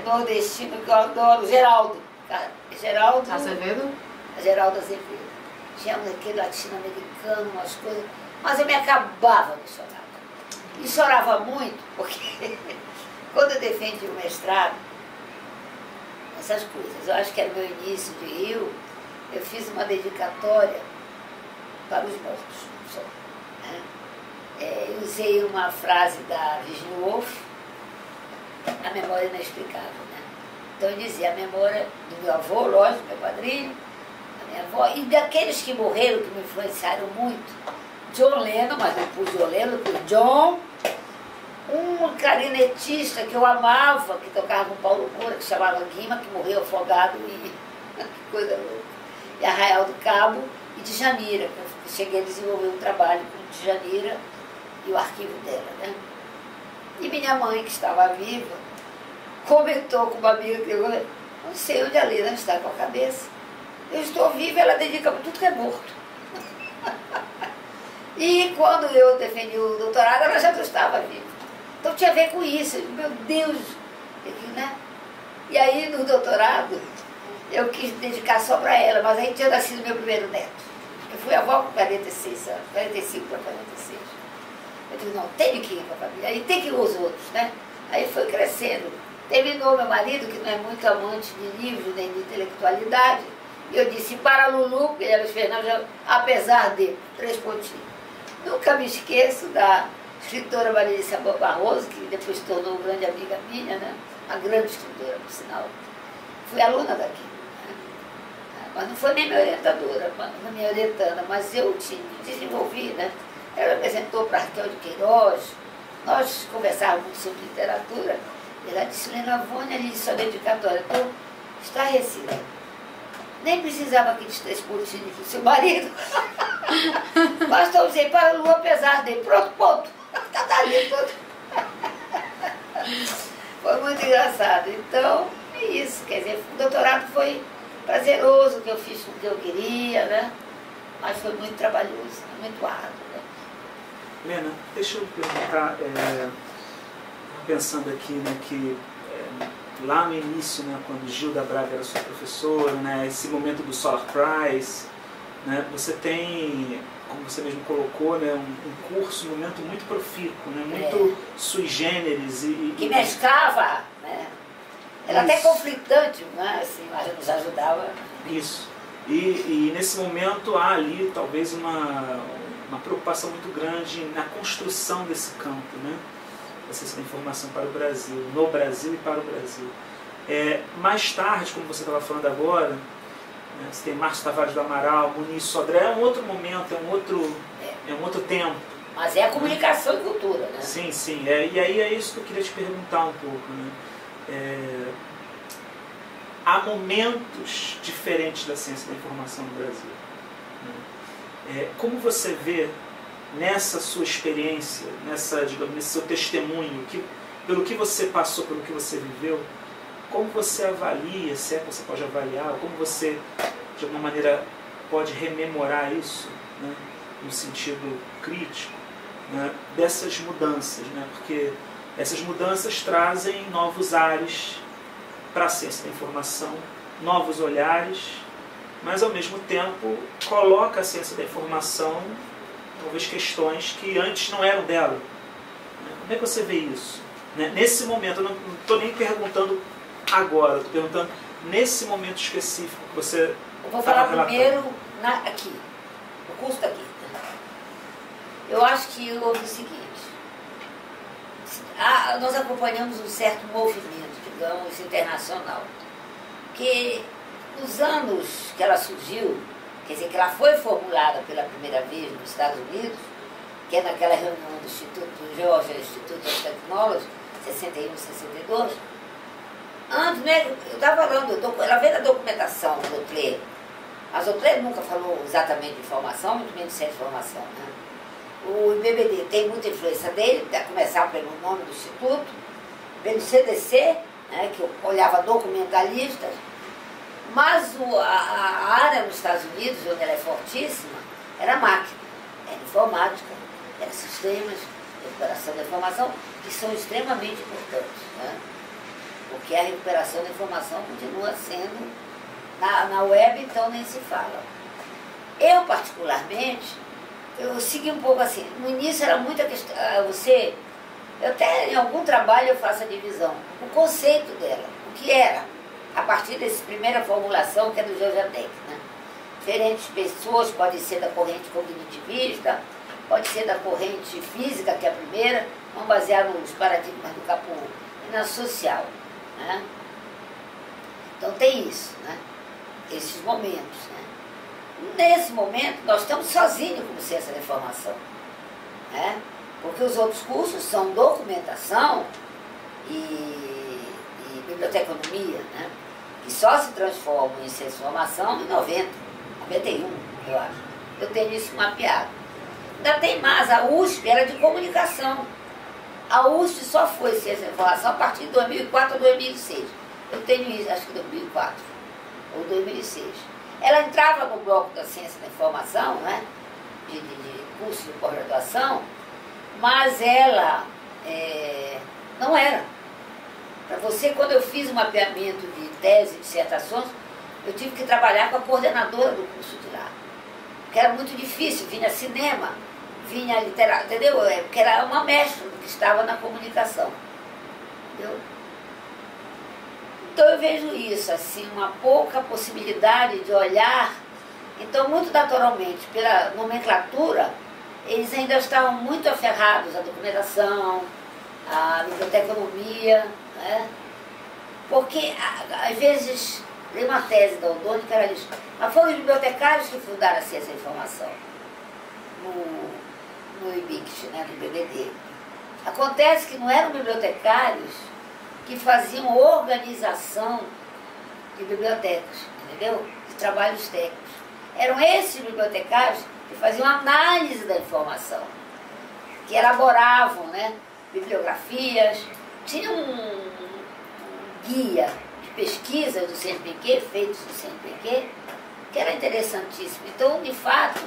nordestino que eu adoro, Geraldo. Geraldo Azevedo? Geraldo Azevedo. Tinha aquele latino-americano, umas coisas, mas eu me acabava de chorar. E chorava muito, porque quando eu defendi o mestrado, essas coisas, eu acho que era o meu início de Rio, eu fiz uma dedicatória para os mortos. Só, né? Eu usei uma frase da Virginia Woolf, a memória inexplicável. Né? Então eu dizia a memória do meu avô, lógico, meu padrinho, da minha avó, e daqueles que morreram, que me influenciaram muito. John Lennon, mas não pus John Lennon, pus John, um clarinetista que eu amava, que tocava com Paulo Moura, que se chamava Guima, que morreu afogado e que coisa louca. E Arraial do Cabo e Djanira, que eu cheguei a desenvolver um trabalho com Djanira e o arquivo dela, né? E minha mãe, que estava viva, comentou com uma amiga que eu não sei onde a Lena está com a cabeça. Eu estou viva, ela dedica para tudo que é morto. E quando eu defendi o doutorado, ela já não estava viva. Então tinha a ver com isso. Meu Deus! Né? E aí no doutorado, eu quis dedicar só para ela, mas aí tinha nascido meu primeiro neto. Eu fui avó com 46 anos, 45 para 46. Eu disse, não, tem que ir para a família, aí tem que ir os outros, né? Aí foi crescendo. Terminou meu marido, que não é muito amante de livros nem de intelectualidade, e eu disse, para Lulu, porque ele Fernandes, apesar de, 3 pontinhos. Nunca me esqueço da escritora Marília Barroso, que depois se tornou uma grande amiga minha, né? Uma grande escritora, por sinal. Fui aluna daqui. Né? Mas não foi nem minha orientadora, não minha orientanda, mas eu desenvolvi, né? Ela apresentou para Raquel de Queiroz, nós conversávamos muito sobre literatura, e ela disse, Lena Vônia, ali, sua dedicatória, estou estarrecida. Nem precisava aqui de 3 pontinhos do seu marido. Basta eu dizer para a lua, apesar dele. Pronto, ponto. Está ali todo. Foi muito engraçado. Então, é isso. Quer dizer, o doutorado foi prazeroso, que eu fiz o que eu queria, né? Mas foi muito trabalhoso, muito árduo. Né? Lena, deixa eu perguntar, pensando aqui, né, que lá no início, né, quando Gilda Braga era sua professora, né, esse momento do Solar Prize, né, você tem, como você mesmo colocou, né, um curso, um momento muito profícuo, né, muito sui generis. Que mesclava, né? Era até conflitante, né, assim, mas nos ajudava. Isso. E nesse momento há ali talvez uma preocupação muito grande na construção desse campo, né? Da ciência da informação para o Brasil, no Brasil e para o Brasil. Mais tarde, como você estava falando agora, né, você tem Márcio Tavares do Amaral, Muniz Sodré, é um outro momento, é um outro tempo. Mas é a comunicação e cultura, né? Sim, sim. E aí é isso que eu queria te perguntar um pouco, né? Há momentos diferentes da ciência da informação no Brasil. Né? Como você vê nessa sua experiência, digamos, nesse seu testemunho, pelo que você passou, pelo que você viveu, como você avalia, se é que você pode avaliar, como você, de alguma maneira, pode rememorar isso, né, no sentido crítico, né, dessas mudanças, né, porque essas mudanças trazem novos ares para a ciência da informação, novos olhares, mas ao mesmo tempo coloca a ciência da informação talvez questões que antes não eram dela. Como é que você vê isso? Nesse momento, eu não estou nem perguntando agora, estou perguntando nesse momento específico que você... Eu vou falar primeiro aqui, o curso daqui. Eu acho que houve o seguinte, nós acompanhamos um certo movimento, digamos, internacional, que nos anos que ela surgiu, quer dizer, que ela foi formulada pela primeira vez nos Estados Unidos, que é naquela reunião do Instituto Georgia Institute of Technology, 61, 62. Antes, né, eu estava falando, ela veio da documentação do Doppler. Mas o Doppler nunca falou exatamente de informação, muito menos de informação, né? O IBBD tem muita influência dele, a começar pelo nome do Instituto, pelo CDC, né, que olhava documentalistas, mas a área nos Estados Unidos, onde ela é fortíssima, era máquina, era informática, era sistemas de recuperação da informação, que são extremamente importantes, né? Porque a recuperação da informação continua sendo, na web então nem se fala. Eu particularmente, eu segui um pouco assim, no início era muita questão, eu até em algum trabalho eu faço a divisão, o conceito dela, o que era, a partir dessa primeira formulação que é do Georgia Tech, né? Diferentes pessoas, pode ser da corrente cognitivista, pode ser da corrente física, que é a primeira, vamos basear nos paradigmas do Capô, e na social, né? Então tem isso, né? Esses momentos, né? Nesse momento, nós estamos sozinhos como ciência da informação, né? Porque os outros cursos são documentação e biblioteconomia, né? Que só se transformam em ciência da informação em 90, 91, eu acho. Eu tenho isso mapeado. Ainda tem mais, a USP era de comunicação. A USP só foi ciência da informação a partir de 2004 ou 2006. Eu tenho isso, acho que 2004 ou 2006. Ela entrava no bloco da ciência da informação, né, de curso de pós-graduação, mas ela não era. Para você, quando eu fiz o mapeamento de tese e dissertações, eu tive que trabalhar com a coordenadora do curso de lá. Porque era muito difícil, vinha cinema, vinha literatura, entendeu? Porque era uma mestra do que estava na comunicação. Entendeu? Então eu vejo isso, assim, uma pouca possibilidade de olhar. Então, muito naturalmente, pela nomenclatura, eles ainda estavam muito aferrados à documentação, à biblioteconomia, né? Porque, às vezes, tem uma tese da Odoni que ela diz, mas foram os bibliotecários que fundaram a ciência da informação no IBICT, né, no IBBD. Acontece que não eram bibliotecários que faziam organização de bibliotecas, entendeu? De trabalhos técnicos. Eram esses bibliotecários que faziam análise da informação, que elaboravam, né, bibliografias, tinham um guia de pesquisa do CNPq, feitos do CNPq, que era interessantíssimo. Então, de fato,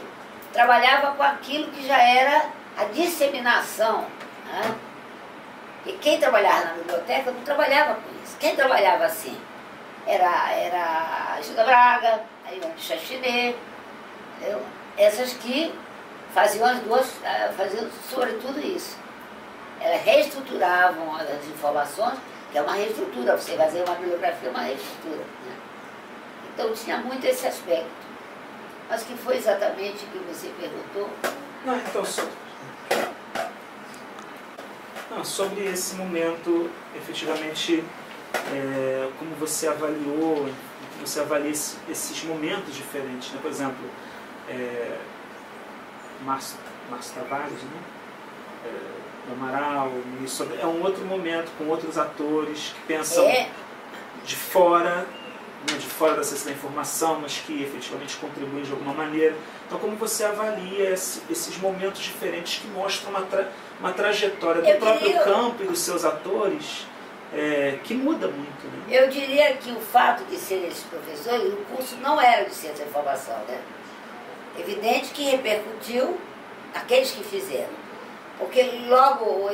trabalhava com aquilo que já era a disseminação, né? E quem trabalhava na biblioteca não trabalhava com isso. Quem trabalhava assim era a Gilda Braga, a Ivone Chachinet, essas que faziam as duas, faziam sobretudo isso. Elas reestruturavam as informações, que é uma reestrutura, você fazer uma bibliografia é uma reestrutura, né? Então tinha muito esse aspecto. Mas que foi exatamente o que você perguntou? Não, então, sobre esse momento, efetivamente, como você avaliou, você avalia esses momentos diferentes, né? Por exemplo, Márcio Tavares, né? Do Amaral, é um outro momento, com outros atores que pensam de fora da ciência da informação, mas que efetivamente contribuem de alguma maneira. Então, como você avalia esses momentos diferentes que mostram uma trajetória do próprio campo e dos seus atores que muda muito, né? Eu diria que o fato de serem esses professores, o curso não era de ciência da informação, né? Evidente que repercutiu naqueles que fizeram. Porque logo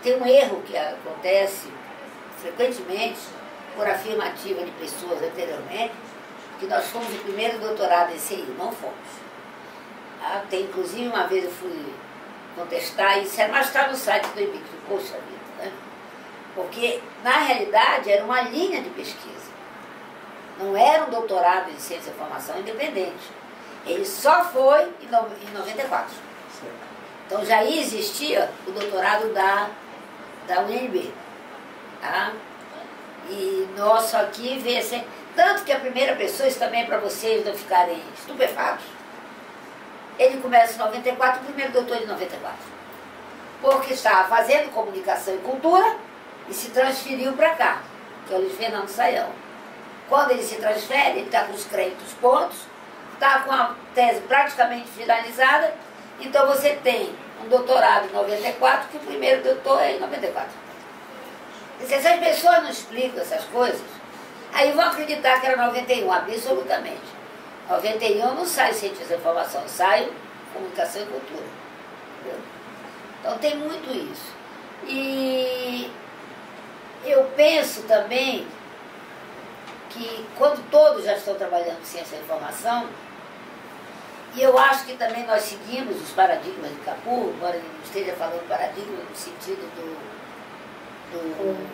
tem um erro que acontece frequentemente por afirmativa de pessoas anteriormente, que nós fomos o primeiro doutorado em CI, não fomos. Tem, inclusive, uma vez eu fui contestar e disseram, mas está no site do IBIC, poxa vida, né? Porque, na realidade, era uma linha de pesquisa. Não era um doutorado em ciência da informação independente. Ele só foi em 94. Então já existia o doutorado da UNB. Tá? E nosso aqui veio assim, Tanto que a primeira pessoa, isso também é para vocês não ficarem estupefatos, ele começa em 94, o primeiro doutor de 94. Porque estava fazendo comunicação e cultura e se transferiu para cá, que é o Luiz Fernando Saião. Quando ele se transfere, ele está com os créditos pontos, está com a tese praticamente finalizada, então você tem um doutorado em 94, que o primeiro doutor é em 94. E se essas pessoas não explicam essas coisas, aí vão acreditar que era 91, absolutamente. 91 não sai ciência da informação, sai comunicação e cultura. Entendeu? Então tem muito isso. E eu penso também que quando todos já estão trabalhando em ciência da informação, e eu acho que também nós seguimos os paradigmas de Kapur, embora ele não esteja falando paradigma no sentido do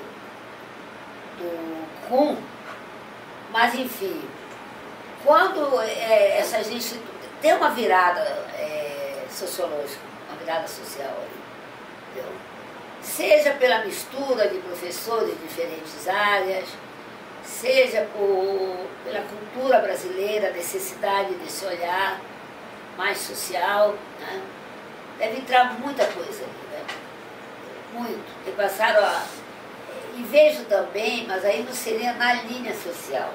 Kuhn, mas enfim, quando essa gente tem uma virada sociológica, uma virada social ali, entendeu? Seja pela mistura de professores de diferentes áreas, seja pela cultura brasileira, a necessidade desse olhar mais social, né? Deve entrar muita coisa ali, né? Muito. E passaram a... E vejo também, mas aí não seria na linha social.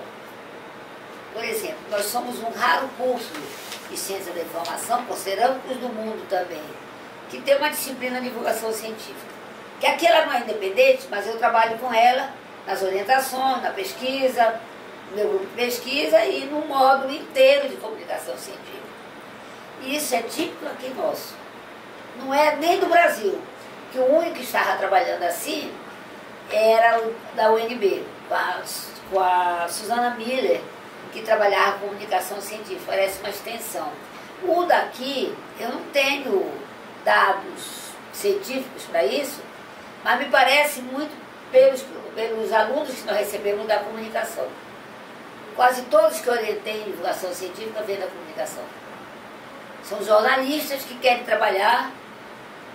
Por exemplo, nós somos um raro curso de ciência da informação, considerando os do mundo também, que tem uma disciplina de divulgação científica. Que aqui ela não é independente, mas eu trabalho com ela nas orientações, na pesquisa, no meu grupo de pesquisa e no módulo inteiro de comunicação científica. E isso é típico aqui nosso. Não é nem do Brasil, que o único que estava trabalhando assim era o da UNB, com a Susana Miller, que trabalhava com comunicação científica, parece uma extensão. O daqui, eu não tenho dados científicos para isso, mas me parece muito pelos alunos que nós recebemos da comunicação. Quase todos que eu orientei em divulgação científica vêm da comunicação. São jornalistas que querem trabalhar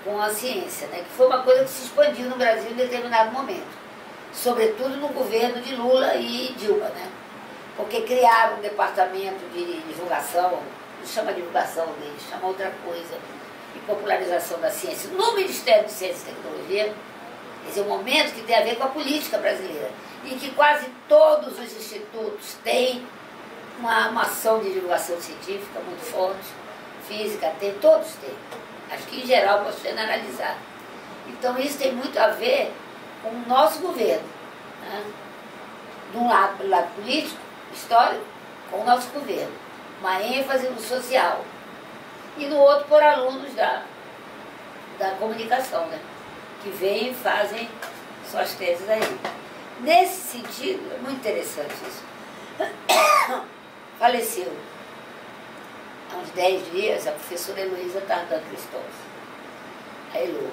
com a ciência, né? Que foi uma coisa que se expandiu no Brasil em determinado momento, sobretudo no governo de Lula e Dilma, né? Porque criaram um departamento de divulgação, não chama divulgação deles, chama outra coisa, de popularização da ciência, no Ministério de Ciência e Tecnologia. Esse é um momento que tem a ver com a política brasileira e que quase todos os institutos têm uma ação de divulgação científica muito forte, física tem, todos têm. Acho que em geral posso generalizar. Então isso tem muito a ver com o nosso governo, né? De um lado, pelo lado político, histórico, com o nosso governo. Uma ênfase no social. E no outro por alunos da comunicação, né? Que vêm e fazem suas teses aí. Nesse sentido, é muito interessante isso. Faleceu há uns 10 dias a professora Heloísa Tardan Cristóvão, a Elo.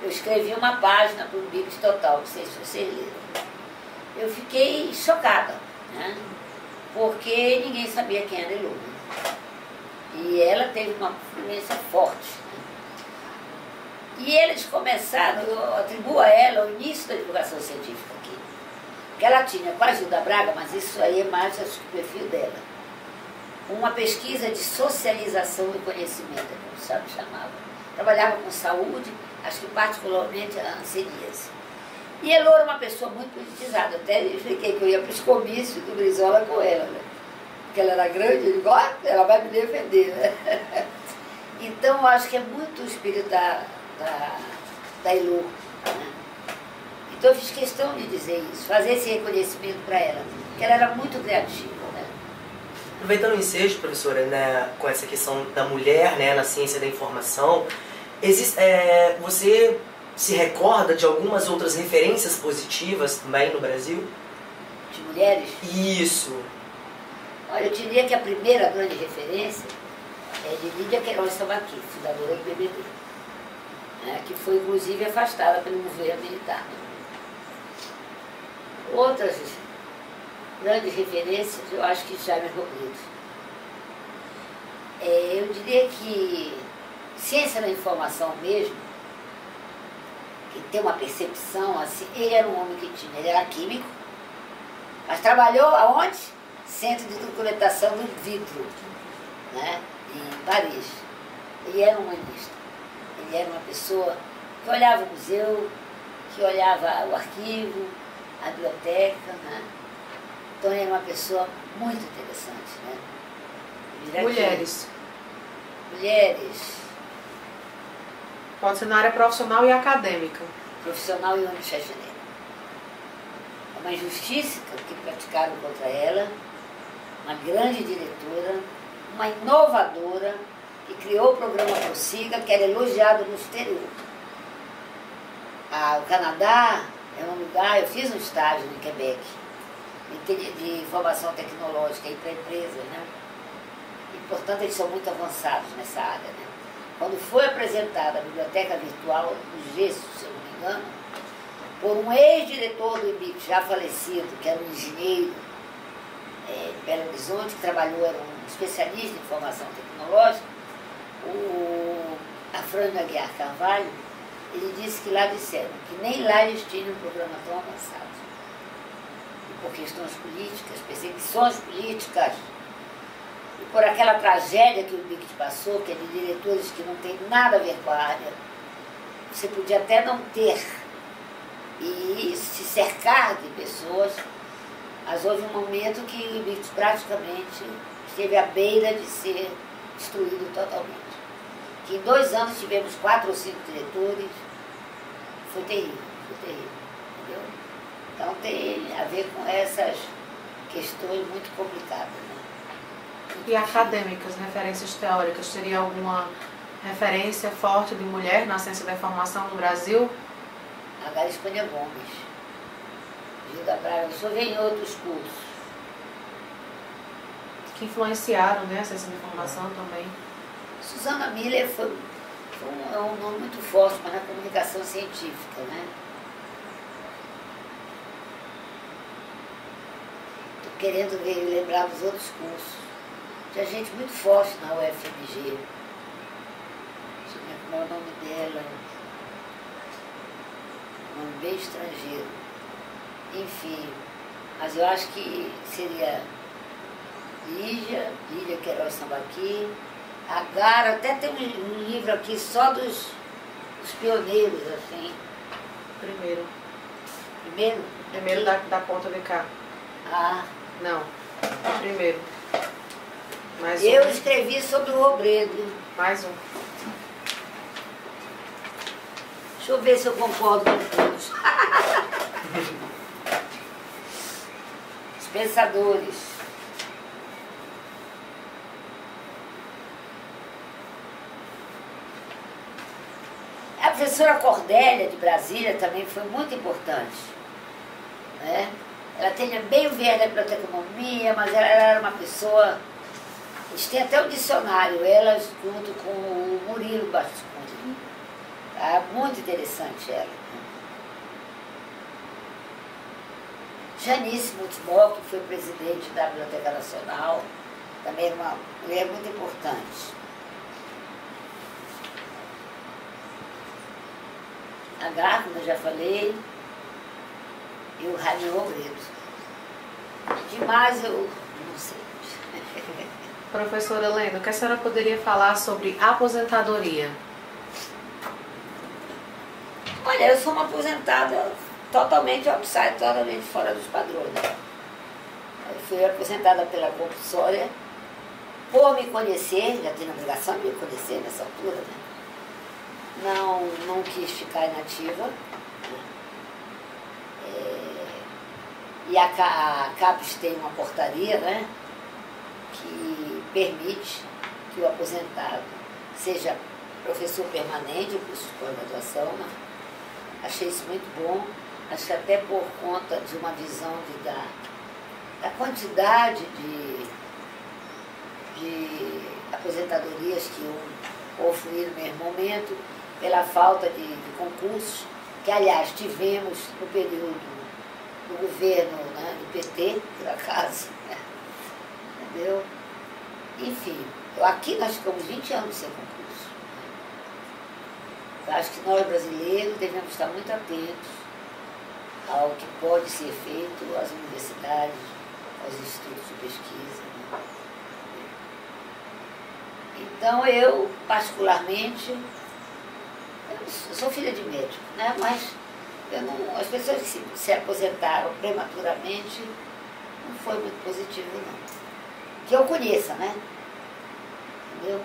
Eu escrevi uma página para o Bibis Total, não sei se vocês leram. Eu fiquei chocada, né? Porque ninguém sabia quem era Elo. E ela teve uma influência forte. E eles começaram, eu atribuo a ela o início da divulgação científica aqui. Que ela tinha com a Gilda Braga, mas isso aí é mais acho que o perfil dela. Uma pesquisa de socialização do conhecimento, como sabe chamava. Trabalhava com saúde, acho que particularmente a hanseníase. E Elô era uma pessoa muito politizada. Até expliquei que eu ia para os comícios do Brizola com ela, né? Porque ela era grande, eu digo, ela vai me defender, né? Então, eu acho que é muito o espírito da Elô, né? Então, eu fiz questão de dizer isso, fazer esse reconhecimento para ela, porque ela era muito criativa, né? Aproveitando o ensejo, professora, né, com essa questão da mulher, né, na ciência da informação, você se recorda de algumas outras referências positivas também no Brasil? De mulheres? Isso. Olha, eu diria que a primeira grande referência é de Lídia Queiroz Tambaqui, fundadora do PBB, né, que foi inclusive afastada pelo governo militar. Outras grandes referências, eu acho que Jaime Rodrigues. Eu diria que ciência da informação mesmo, que tem uma percepção assim, ele era um homem que tinha, ele era químico, Mas trabalhou aonde? Centro de documentação do vidro, né? Em Paris. Ele era um humanista. Ele era uma pessoa que olhava o museu, que olhava o arquivo, a biblioteca, né? Então ele era uma pessoa muito interessante, né? Mulheres. Mulheres. Pode ser na área profissional e acadêmica. Profissional e unichachineira. É uma injustiça que praticaram contra ela, uma grande diretora, uma inovadora, que criou o programa Prossiga, que era elogiado no exterior. O Canadá é um lugar, eu fiz um estágio em Quebec, de informação tecnológica para empresas, né? E, portanto, eles são muito avançados nessa área, né? Quando foi apresentada a biblioteca virtual do Gesso, se eu não me engano, por um ex-diretor do IBIC, já falecido, que era um engenheiro de Belo Horizonte, que trabalhou, era um especialista em informação tecnológica, a Frânio Aguiar Carvalho, ele disse que lá disseram que nem lá eles tinham um programa tão avançado. E por questões políticas, perseguições políticas, e por aquela tragédia que o IBIC passou, que é de diretores que não tem nada a ver com a área, você podia até não ter e se cercar de pessoas, mas houve um momento que o IBIC praticamente esteve à beira de ser destruído totalmente. Que em 2 anos tivemos 4 ou 5 diretores, foi terrível, entendeu? Então tem a ver com essas questões muito complicadas, né? E acadêmicas, referências teóricas, teria alguma referência forte de mulher na ciência da informação no Brasil? A Gariscônia Gomes, Gilda Braga, eu só veio em outros cursos. Que influenciaram, né, a ciência da informação também. Susana Miller é um nome muito forte, mas na comunicação científica, né? Estou querendo lembrar dos outros cursos. Tinha gente muito forte na UFMG. Deixa eu ver como é o nome dela. Um nome bem estrangeiro. Enfim, mas eu acho que seria Lígia Queiroz Sambaqui. A Gara, até tem um livro aqui só dos pioneiros, assim. Primeiro Primeiro da ponta de cá. Ah. Não, primeiro. Mais Eu um. escrevi sobre o Robredo. Mais um. Deixa eu ver se eu concordo com todos. Os pensadores. A professora Cordélia, de Brasília, também foi muito importante, né? Ela tinha bem o viés da biblioteconomia, mas ela era uma pessoa... Eles têm até um dicionário, ela junto com o Murilo Bastos. Tá? Muito interessante ela. Janice Multimor, que foi presidente da Biblioteca Nacional, também era uma mulher muito importante. A Gar, como eu já falei, e o Rádio Robredo. Demais eu não sei. Professora Helena, o que a senhora poderia falar sobre aposentadoria? Olha, eu sou uma aposentada totalmente outside, totalmente fora dos padrões. Eu fui aposentada pela compulsória por me conhecer, já tenho a obrigação de me conhecer nessa altura, né? Não quis ficar inativa. E a CAPES tem uma portaria, né, que permite que o aposentado seja professor permanente ou curso de pós-graduação, né? Achei isso muito bom. Acho que até por conta de uma visão da quantidade de aposentadorias que iam fluir no mesmo momento, pela falta de concursos, que aliás tivemos no período do governo, né, do PT, por acaso, né? Entendeu? Enfim, aqui nós ficamos 20 anos sem concurso. Eu acho que nós brasileiros devemos estar muito atentos ao que pode ser feito às universidades, aos institutos de pesquisa. Né? Então eu, particularmente, eu sou filha de médico, né? Mas eu não, as pessoas que se aposentaram prematuramente não foi muito positivo, não. Que eu conheça, né? Entendeu?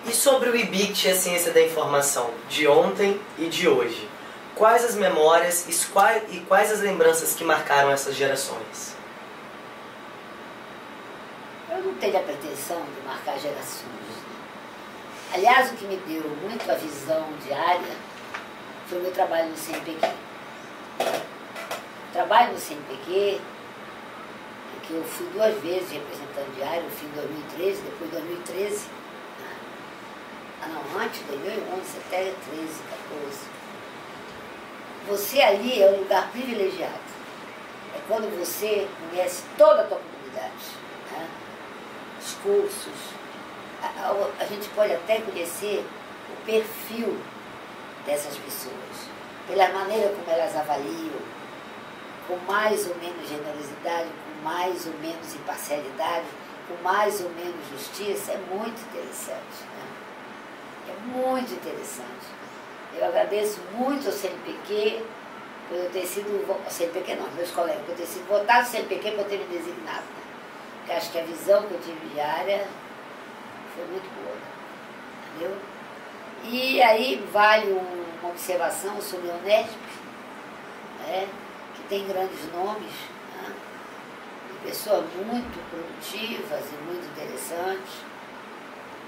E sobre o IBICT e a ciência da informação, de ontem e de hoje? Quais as memórias e quais as lembranças que marcaram essas gerações? Eu não tenho a pretensão de marcar gerações. Né? Aliás, o que me deu muito a visão diária foi o meu trabalho no CNPq. O trabalho no CNPq, que eu fui 2 vezes representante diário, eu fui em 2013, depois em 2013. Não, antes, 2011, até 13, 14. Você ali é um lugar privilegiado. É quando você conhece toda a tua comunidade. Né? Os cursos. A gente pode até conhecer o perfil dessas pessoas, pela maneira como elas avaliam, com mais ou menos generosidade, com mais ou menos imparcialidade, com mais ou menos justiça. É muito interessante. Né? É muito interessante. Eu agradeço muito ao CNPq por eu ter sido, ao CNPq não, meus colegas, por eu ter sido votado no CNPq por ter me designado. Né? Porque acho que a visão que eu tive diária foi muito boa. Entendeu? E aí vale uma observação sobre a Unesp, né? Que tem grandes nomes, né? De pessoas muito produtivas e muito interessantes,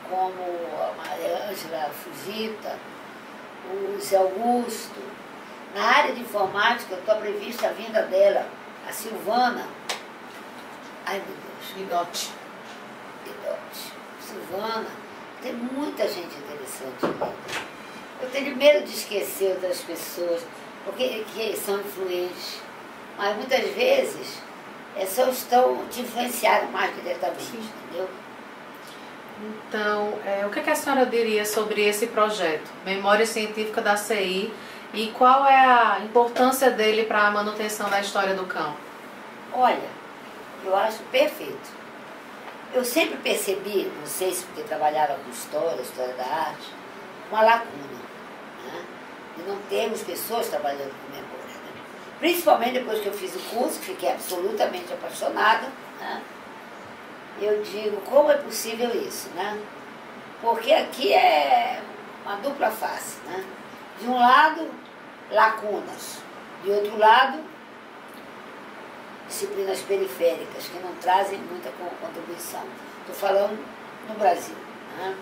como a Maria Ângela Fujita, o Zé Augusto. Na área de informática, está prevista a vinda dela, a Silvana. Ai, meu Deus. Idote. Silvana. Tem muita gente interessante ali. Eu tenho medo de esquecer outras pessoas, porque que são influentes. Mas muitas vezes só estão te influenciando mais diretamente, entendeu? Então, o que a senhora diria sobre esse projeto, Memória Científica da CI, e qual é a importância dele para a manutenção da história do campo? Olha, eu acho perfeito. Eu sempre percebi, não sei se porque trabalhava com história da arte, uma lacuna, né? De não termos pessoas trabalhando com memória. Né? Principalmente depois que eu fiz o curso, que fiquei absolutamente apaixonada, né? Eu digo, como é possível isso, né? Porque aqui é uma dupla face, né? De um lado, lacunas. De outro lado, disciplinas periféricas, que não trazem muita contribuição. Estou falando no Brasil. Né?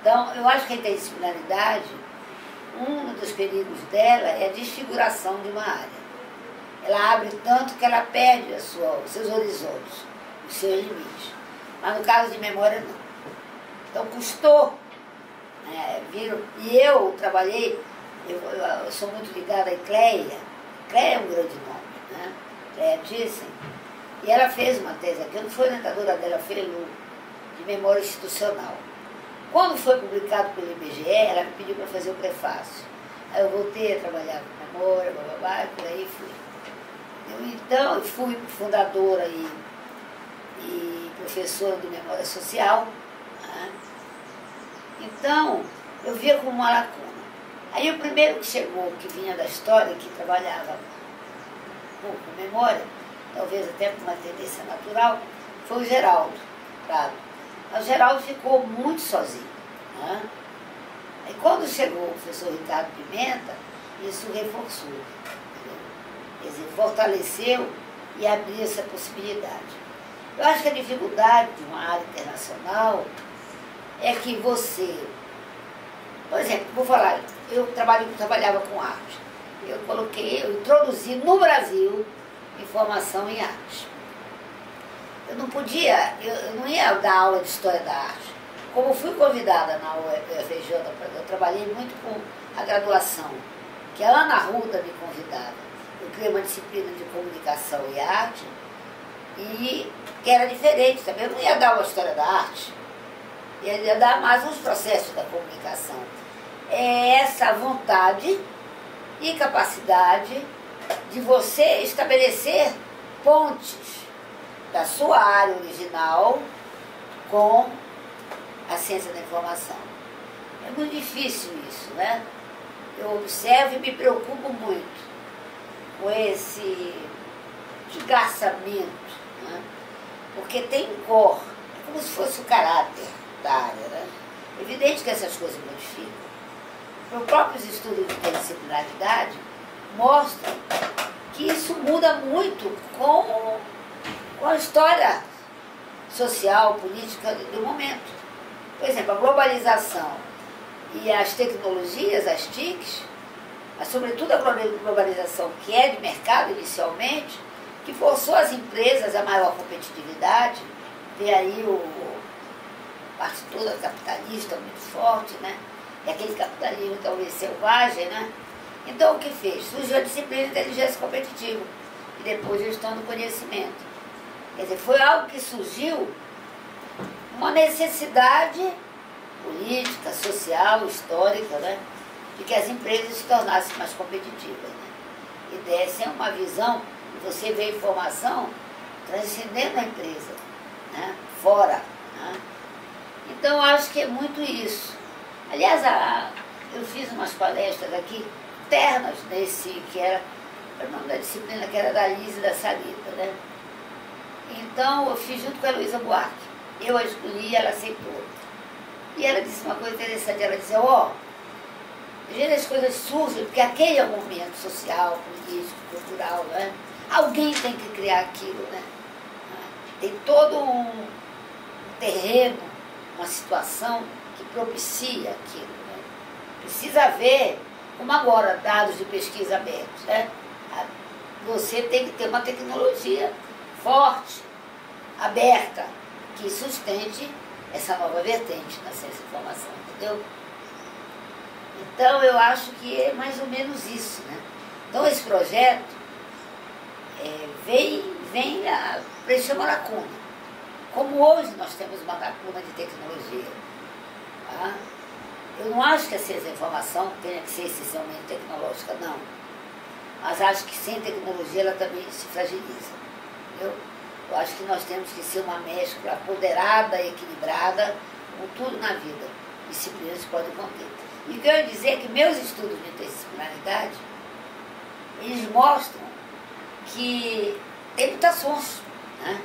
Então, eu acho que a interdisciplinaridade, um dos perigos dela é a desfiguração de uma área. Ela abre tanto que ela perde os seus horizontes, os seus limites. Mas no caso de memória, não. Então, custou. E eu trabalhei, eu sou muito ligada à Cleia. Cleia é um grande nome, né? Cleia Thyssen. E ela fez uma tese aqui, eu não fui orientadora dela, FELU, de memória institucional. Quando foi publicado pelo IBGE, ela me pediu para fazer o prefácio. Aí eu voltei a trabalhar com memória, blá, blá, blá, e por aí fui. Então, eu fui fundadora e professora de memória social. Né? Então, eu via como uma lacuna. Aí o primeiro que chegou, que vinha da história, que trabalhava com memória, talvez até com uma tendência natural, foi o Geraldo Prado. O Geraldo ficou muito sozinho. Né? E quando chegou o professor Ricardo Pimenta, isso reforçou. Quer dizer, fortaleceu e abriu essa possibilidade. Eu acho que a dificuldade de uma área internacional é que você, por exemplo, vou falar, eu trabalhava com arte. Eu introduzi no Brasil informação em arte. Eu não ia dar aula de história da arte. Como fui convidada na UFRJ, eu trabalhei muito com a graduação, que a Ana Ruda me convidava. Eu criei uma disciplina de comunicação e arte, e que era diferente também. Eu não ia dar uma história da arte, eu ia dar mais uns processos da comunicação. É essa vontade e capacidade de você estabelecer pontes da sua área original com a ciência da informação. É muito difícil isso, né? Eu observo e me preocupo muito com esse desgraçamento, né? Porque tem cor, é como se fosse o caráter da área, né? É evidente que essas coisas modificam. Os próprios estudos de interdisciplinaridade mostram que isso muda muito com a história social, política do momento. Por exemplo, a globalização e as tecnologias, as TICs, mas sobretudo a globalização que é de mercado inicialmente, que forçou as empresas a maior competitividade, tem aí parte toda capitalista muito forte, né? E aquele capitalismo talvez selvagem, né? Então o que fez? Surgiu a disciplina de inteligência competitiva e depois gestão do conhecimento. Quer dizer, foi algo que surgiu uma necessidade política, social, histórica, né? De que as empresas se tornassem mais competitivas, né? E dessem uma visão, e você vê a informação transcendendo a empresa, né? Fora, né? Então acho que é muito isso. Aliás, eu fiz umas palestras aqui internas nesse, que era o nome da disciplina, que era da Lise e da Sarita, né? Então eu fiz junto com a Luísa Buarque. Eu a escolhi, ela aceitou. E ela disse uma coisa interessante, ela disse, as coisas surgem, porque aquele é o momento social, político, cultural, né? Alguém tem que criar aquilo, né? Tem todo um terreno, uma situação que propicia aquilo, né? Precisa haver, como agora, dados de pesquisa abertos, né? Você tem que ter uma tecnologia forte, aberta, que sustente essa nova vertente na ciência da informação, entendeu? Então, eu acho que é mais ou menos isso, né? Então, esse projeto vem a preencher uma lacuna. Como hoje nós temos uma lacuna de tecnologia, tá? Eu não acho que a ciência da informação tenha que ser essencialmente tecnológica, não. Mas acho que sem tecnologia ela também se fragiliza, entendeu? Eu acho que nós temos que ser uma mescla apoderada e equilibrada com tudo na vida. Disciplinas podem conter. E quero dizer que meus estudos de interdisciplinaridade, eles mostram que tem mutações, né?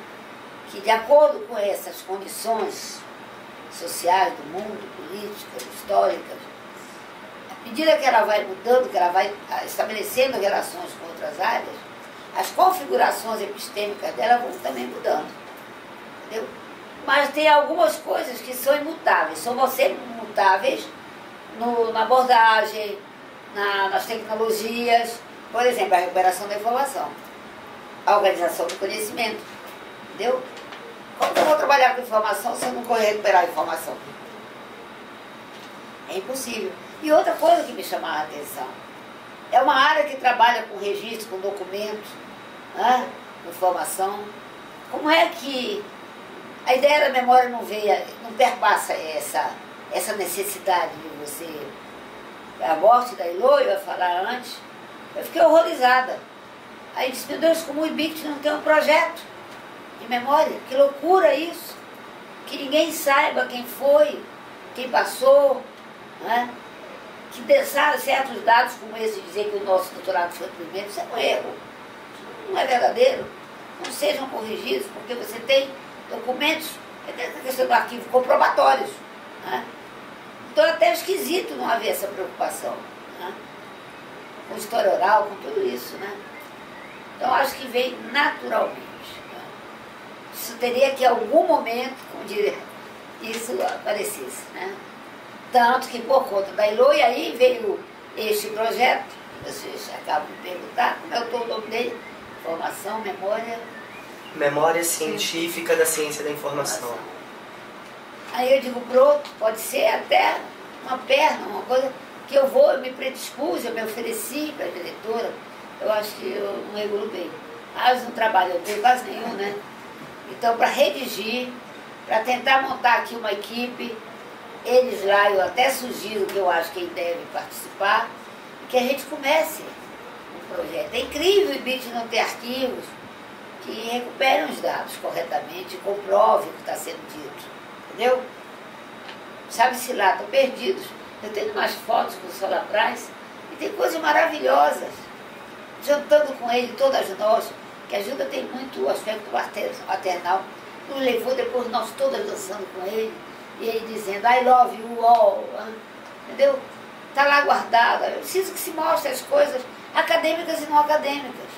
Que de acordo com essas condições sociais do mundo, políticas, históricas, à medida que ela vai mudando, que ela vai estabelecendo relações com outras áreas, as configurações epistêmicas dela vão também mudando, entendeu? Mas tem algumas coisas que são imutáveis, são sempre mutáveis na abordagem, nas tecnologias, por exemplo, a recuperação da informação, a organização do conhecimento, entendeu? Como que eu vou trabalhar com informação se eu não vou recuperar a informação? É impossível. E outra coisa que me chamava a atenção, é uma área que trabalha com registro, com documentos, né? Com informação. Como é que a ideia da memória não perpassa essa necessidade de você... A morte da Elo, eu ia falar antes, eu fiquei horrorizada. Aí disse, meu Deus, como o IBICT não tem um projeto de memória, que loucura isso, que ninguém saiba quem foi, quem passou, né? Que deixaram certos dados como esse, dizer que o nosso doutorado foi primeiro, isso é um erro, não é verdadeiro, não sejam corrigidos, porque você tem documentos, a questão do arquivo, comprobatórios, né? Então é até esquisito não haver essa preocupação, né? Com história oral, com tudo isso, né? Então acho que vem naturalmente. Isso teria que em algum momento, como diria, isso aparecesse, né? Tanto que por conta da Elo, e aí veio este projeto, vocês acabam de perguntar, como é o nome dele? Formação, memória... Memória científica da ciência da informação. Aí eu digo, pronto, pode ser até uma perna, uma coisa que eu me predispus, eu me ofereci para a diretora, eu acho que eu não regulo bem. Mas não trabalho, eu tenho quase nenhum, né? Então, para redigir, para tentar montar aqui uma equipe, eles lá, eu até sugiro que eu acho que eles devem participar, que a gente comece um projeto. É incrível o IBIT não ter arquivos que recuperem os dados corretamente e comprovem o que está sendo dito. Entendeu? Sabe-se lá, estão perdidos. Eu tenho umas fotos com o Solapraz e tem coisas maravilhosas. Jantando com ele, todas nós, que a Gilda tem muito o aspecto maternal, nos levou depois nós todas dançando com ele, e ele dizendo, I love you all, entendeu? Está lá guardada. Eu preciso que se mostre as coisas acadêmicas e não acadêmicas,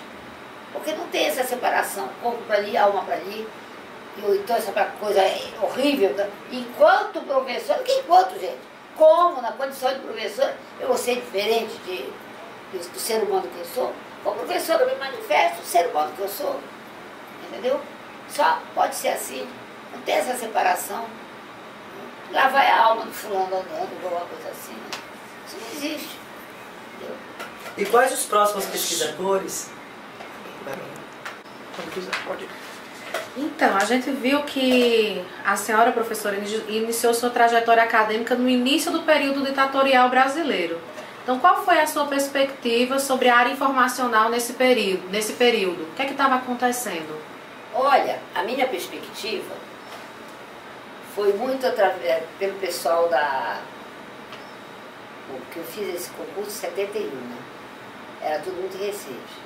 porque não tem essa separação, corpo para ali, alma para ali, ou então essa coisa horrível. Enquanto professor, que enquanto, gente? Como, na condição de professora, eu vou ser diferente do ser humano que eu sou? Como professora, eu me manifesto o ser humano que eu sou. Entendeu? Só pode ser assim. Não tem essa separação. Lá vai a alma do fulano andando, ou alguma coisa assim. Né? Isso não existe. Entendeu? E quais os próximos pesquisadores? Pode. Então, a gente viu que a senhora professora iniciou sua trajetória acadêmica no início do período ditatorial brasileiro. Então, qual foi a sua perspectiva sobre a área informacional nesse período? O que é que estava acontecendo? Olha, a minha perspectiva foi muito através pelo pessoal que eu fiz esse concurso em 71, né? Era tudo muito recente.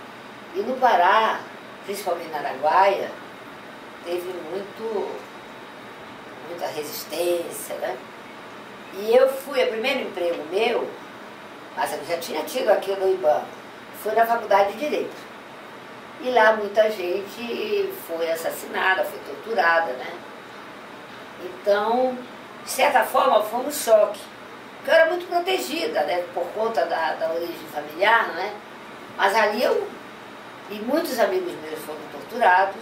E no Pará, principalmente na Araguaia, teve muita resistência, né? E eu fui, o primeiro emprego meu, mas eu já tinha tido aqui no IBAMA, foi na Faculdade de Direito. E lá muita gente foi assassinada, foi torturada, né? Então, de certa forma, foi um choque. Porque eu era muito protegida, né? Por conta da origem familiar, né? Mas ali e muitos amigos meus foram torturados,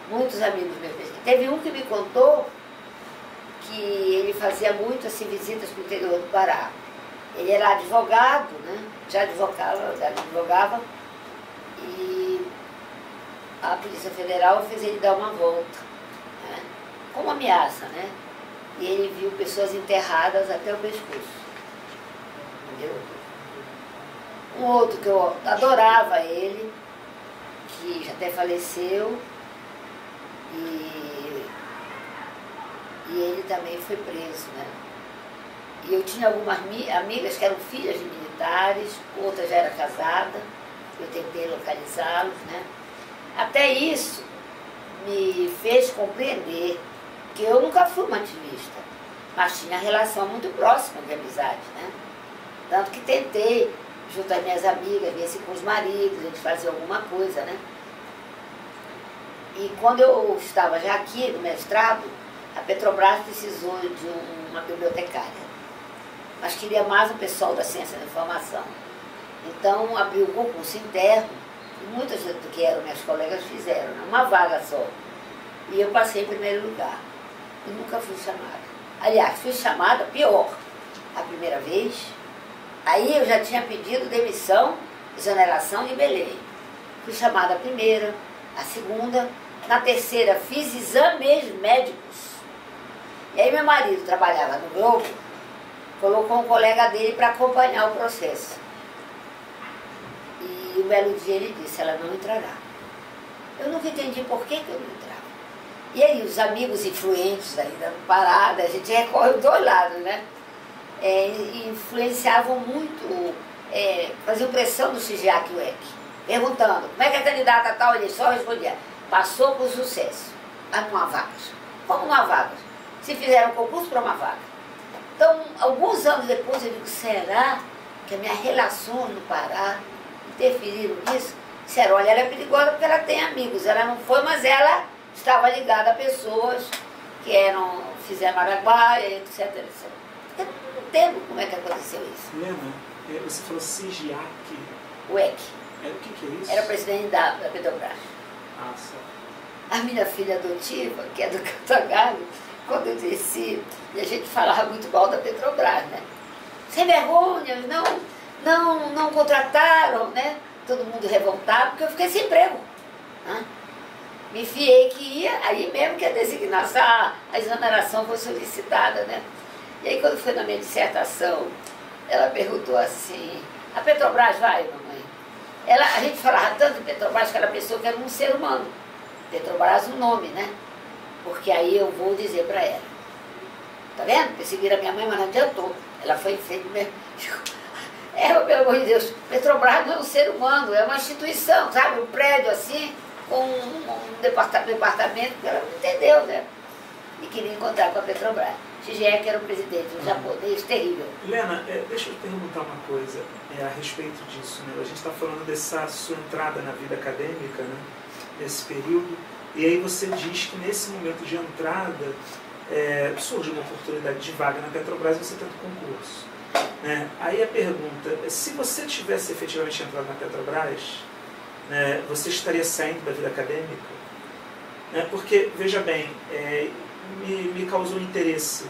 muitos amigos meus. Teve um que me contou que ele fazia muito assim, visitas para o interior do Pará. Ele era advogado, né? Já advogava, e a Polícia Federal fez ele dar uma volta, né? Como ameaça, né? E ele viu pessoas enterradas até o pescoço. Entendeu? Um outro que eu adorava ele, que já até faleceu, e ele também foi preso, né? E eu tinha algumas amigas que eram filhas de militares, outra já era casada, eu tentei localizá-los, né? Até isso me fez compreender que eu nunca fui uma ativista, mas tinha relação muito próxima de amizade, né? Tanto que tentei, junto às minhas amigas, ver se com os maridos, a gente fazia alguma coisa, né? E quando eu estava já aqui no mestrado, a Petrobras precisou de uma bibliotecária, mas queria mais o pessoal da ciência da informação. Então abriu um concurso interno, e muitas do que eram minhas colegas fizeram, né? Uma vaga só. E eu passei em primeiro lugar. E nunca fui chamada. Aliás, fui chamada, pior, a primeira vez. Aí eu já tinha pedido demissão, exoneração e Belém. Fui chamada a primeira, a segunda, na terceira fiz exames médicos. E aí meu marido trabalhava no Globo, colocou um colega dele para acompanhar o processo. E um belo dia ele disse, ela não entrará. Eu nunca entendi por que eu não entrava. E aí os amigos influentes ainda no Pará, a gente recorre dos dois lados, né? Influenciavam muito, faziam pressão no CIGEAC e UEC, perguntando, como é que a candidata tal? Ele só respondia, passou com sucesso, mas não há vagas. Como não há vagas? Se fizeram concurso para uma vaga. Então, alguns anos depois eu digo, será que as minhas relações no Pará interferiram nisso? Disseram, olha, ela é perigosa porque ela tem amigos. Ela não foi, mas ela estava ligada a pessoas que fizeram Araguaia, etc, etc. Eu não entendo como é que aconteceu isso. Lena, você falou CIGEAC. UEC. O que é isso? Era presidente da Petrobras. Ah, certo. A minha filha adotiva, que é do Cantagalho, quando eu desci, e a gente falava muito mal da Petrobras, né? Sem vergonha, não contrataram, né? Todo mundo revoltado, porque eu fiquei sem emprego. Né? Me fiei que ia, aí mesmo que a designação, a exoneração foi solicitada, né? E aí quando foi na minha dissertação, ela perguntou assim, A Petrobras vai, mamãe. A gente falava tanto de Petrobras que ela pensou que era um ser humano. Petrobras o nome, né? Porque aí eu vou dizer para ela. Tá vendo? Perseguiram a minha mãe, mas não adiantou. Ela foi em frente mesmo. Pelo amor de Deus, Petrobras não é um ser humano, é uma instituição, sabe? Um prédio assim, com um departamento que ela não entendeu, né? E queria encontrar com a Petrobras. Zizek era o presidente, um japonês terrível. Helena, deixa eu te perguntar uma coisa a respeito disso. Né? A gente está falando dessa sua entrada na vida acadêmica, né? Nesse período, e aí você diz que nesse momento de entrada surge uma oportunidade de vaga na Petrobras e você tenta o concurso. Né? Aí a pergunta, se você tivesse efetivamente entrado na Petrobras, né, você estaria saindo da vida acadêmica? Né? Porque, veja bem, me causou interesse,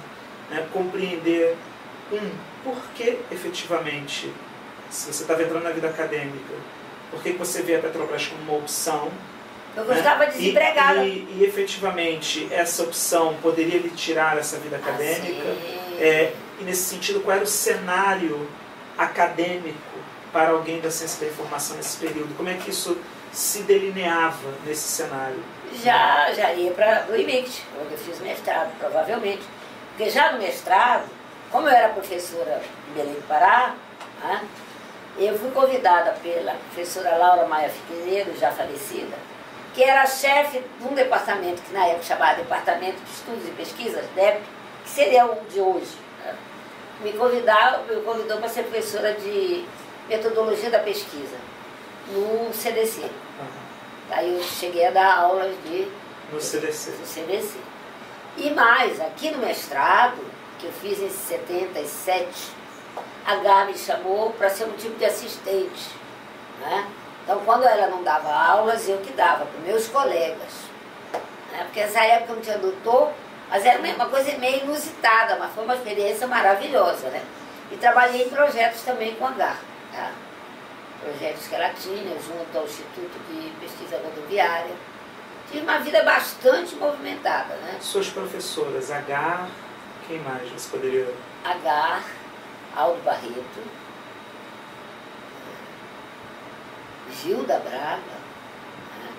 né, compreender, por que efetivamente, se você estava entrando na vida acadêmica, por que você vê a Petrobras como uma opção? Eu gostava de desempregada. E efetivamente essa opção poderia lhe tirar essa vida acadêmica? E nesse sentido, qual era o cenário acadêmico para alguém da ciência da informação nesse período? Como é que isso se delineava nesse cenário? Já ia para o IMICT, onde eu fiz mestrado, provavelmente. Porque já no mestrado, como eu era professora em Belém do Pará, né, eu fui convidada pela professora Laura Maia Figueiredo, já falecida, que era chefe de um departamento que na época chamava Departamento de Estudos e Pesquisas, DEP, que seria o de hoje. Né? Me convidou para ser professora de metodologia da pesquisa no CDC. Aí eu cheguei a dar aulas no CDC. E mais, aqui no mestrado, que eu fiz em 77, a Gá me chamou para ser um tipo de assistente. Né? Então, quando ela não dava aulas, eu que dava para meus colegas. Né? Porque nessa época não tinha doutor, mas era uma coisa meio inusitada, mas foi uma experiência maravilhosa. Né? E trabalhei em projetos também com a Gá. Tá? Projetos que ela tinha, junto ao Instituto de Pesquisa Rodoviária. Tive uma vida bastante movimentada. Né? Suas professoras, Agar, quem mais você poderia... Agar, Aldo Barreto, Gilda Braga, né,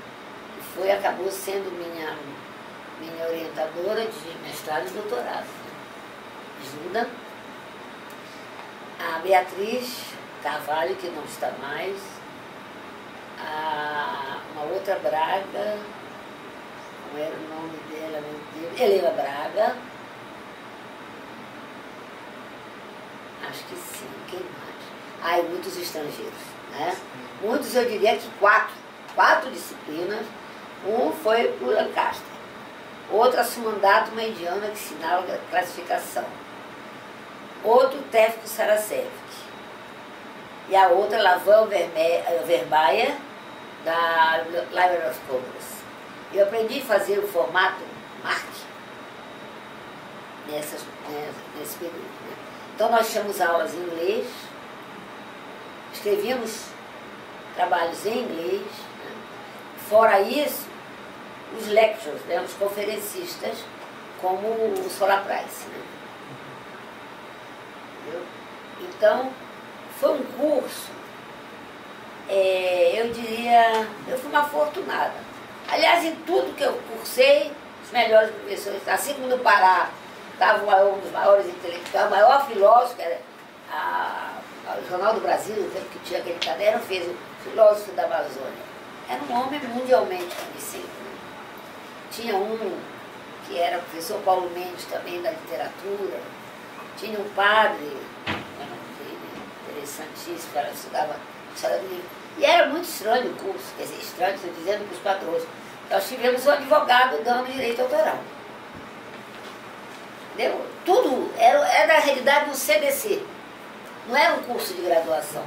que acabou sendo minha orientadora de mestrado e doutorado. Né. Gilda, a Beatriz Carvalho, que não está mais, uma outra Braga, como era o nome dela, meu Deus, Helena Braga, acho que sim, quem mais? E muitos estrangeiros, né? Muitos, eu diria que quatro disciplinas. Um foi para o Lancaster, outra Sumandato, uma indiana que assinala a classificação, outro Tefco Saracevic, e a outra Lavan Verbaia, da Library of Congress. Eu aprendi a fazer o formato MARC nesse período. Né? Então nós tínhamos aulas em inglês, escrevíamos trabalhos em inglês, né? Fora isso, os lectures, né? Os conferencistas, como o Solar Price. Né? Então, foi um curso, eu diria, eu fui uma afortunada. Aliás, em tudo que eu cursei, os melhores professores, assim como no Pará, estava um dos maiores intelectuais, o maior filósofo, que era o Jornal do Brasil, o tempo que tinha aquele caderno, fez o filósofo da Amazônia. Era um homem mundialmente conhecido. Né? Tinha um que era o professor Paulo Mendes, também da literatura. Tinha um padre, interessantíssimo, que ela estudava história do livro. E era muito estranho o curso, quer dizer, estranho, estou dizendo para os patrões. Nós tivemos um advogado dando direito autoral. Entendeu? Tudo era na realidade no CDC. Não era um curso de graduação.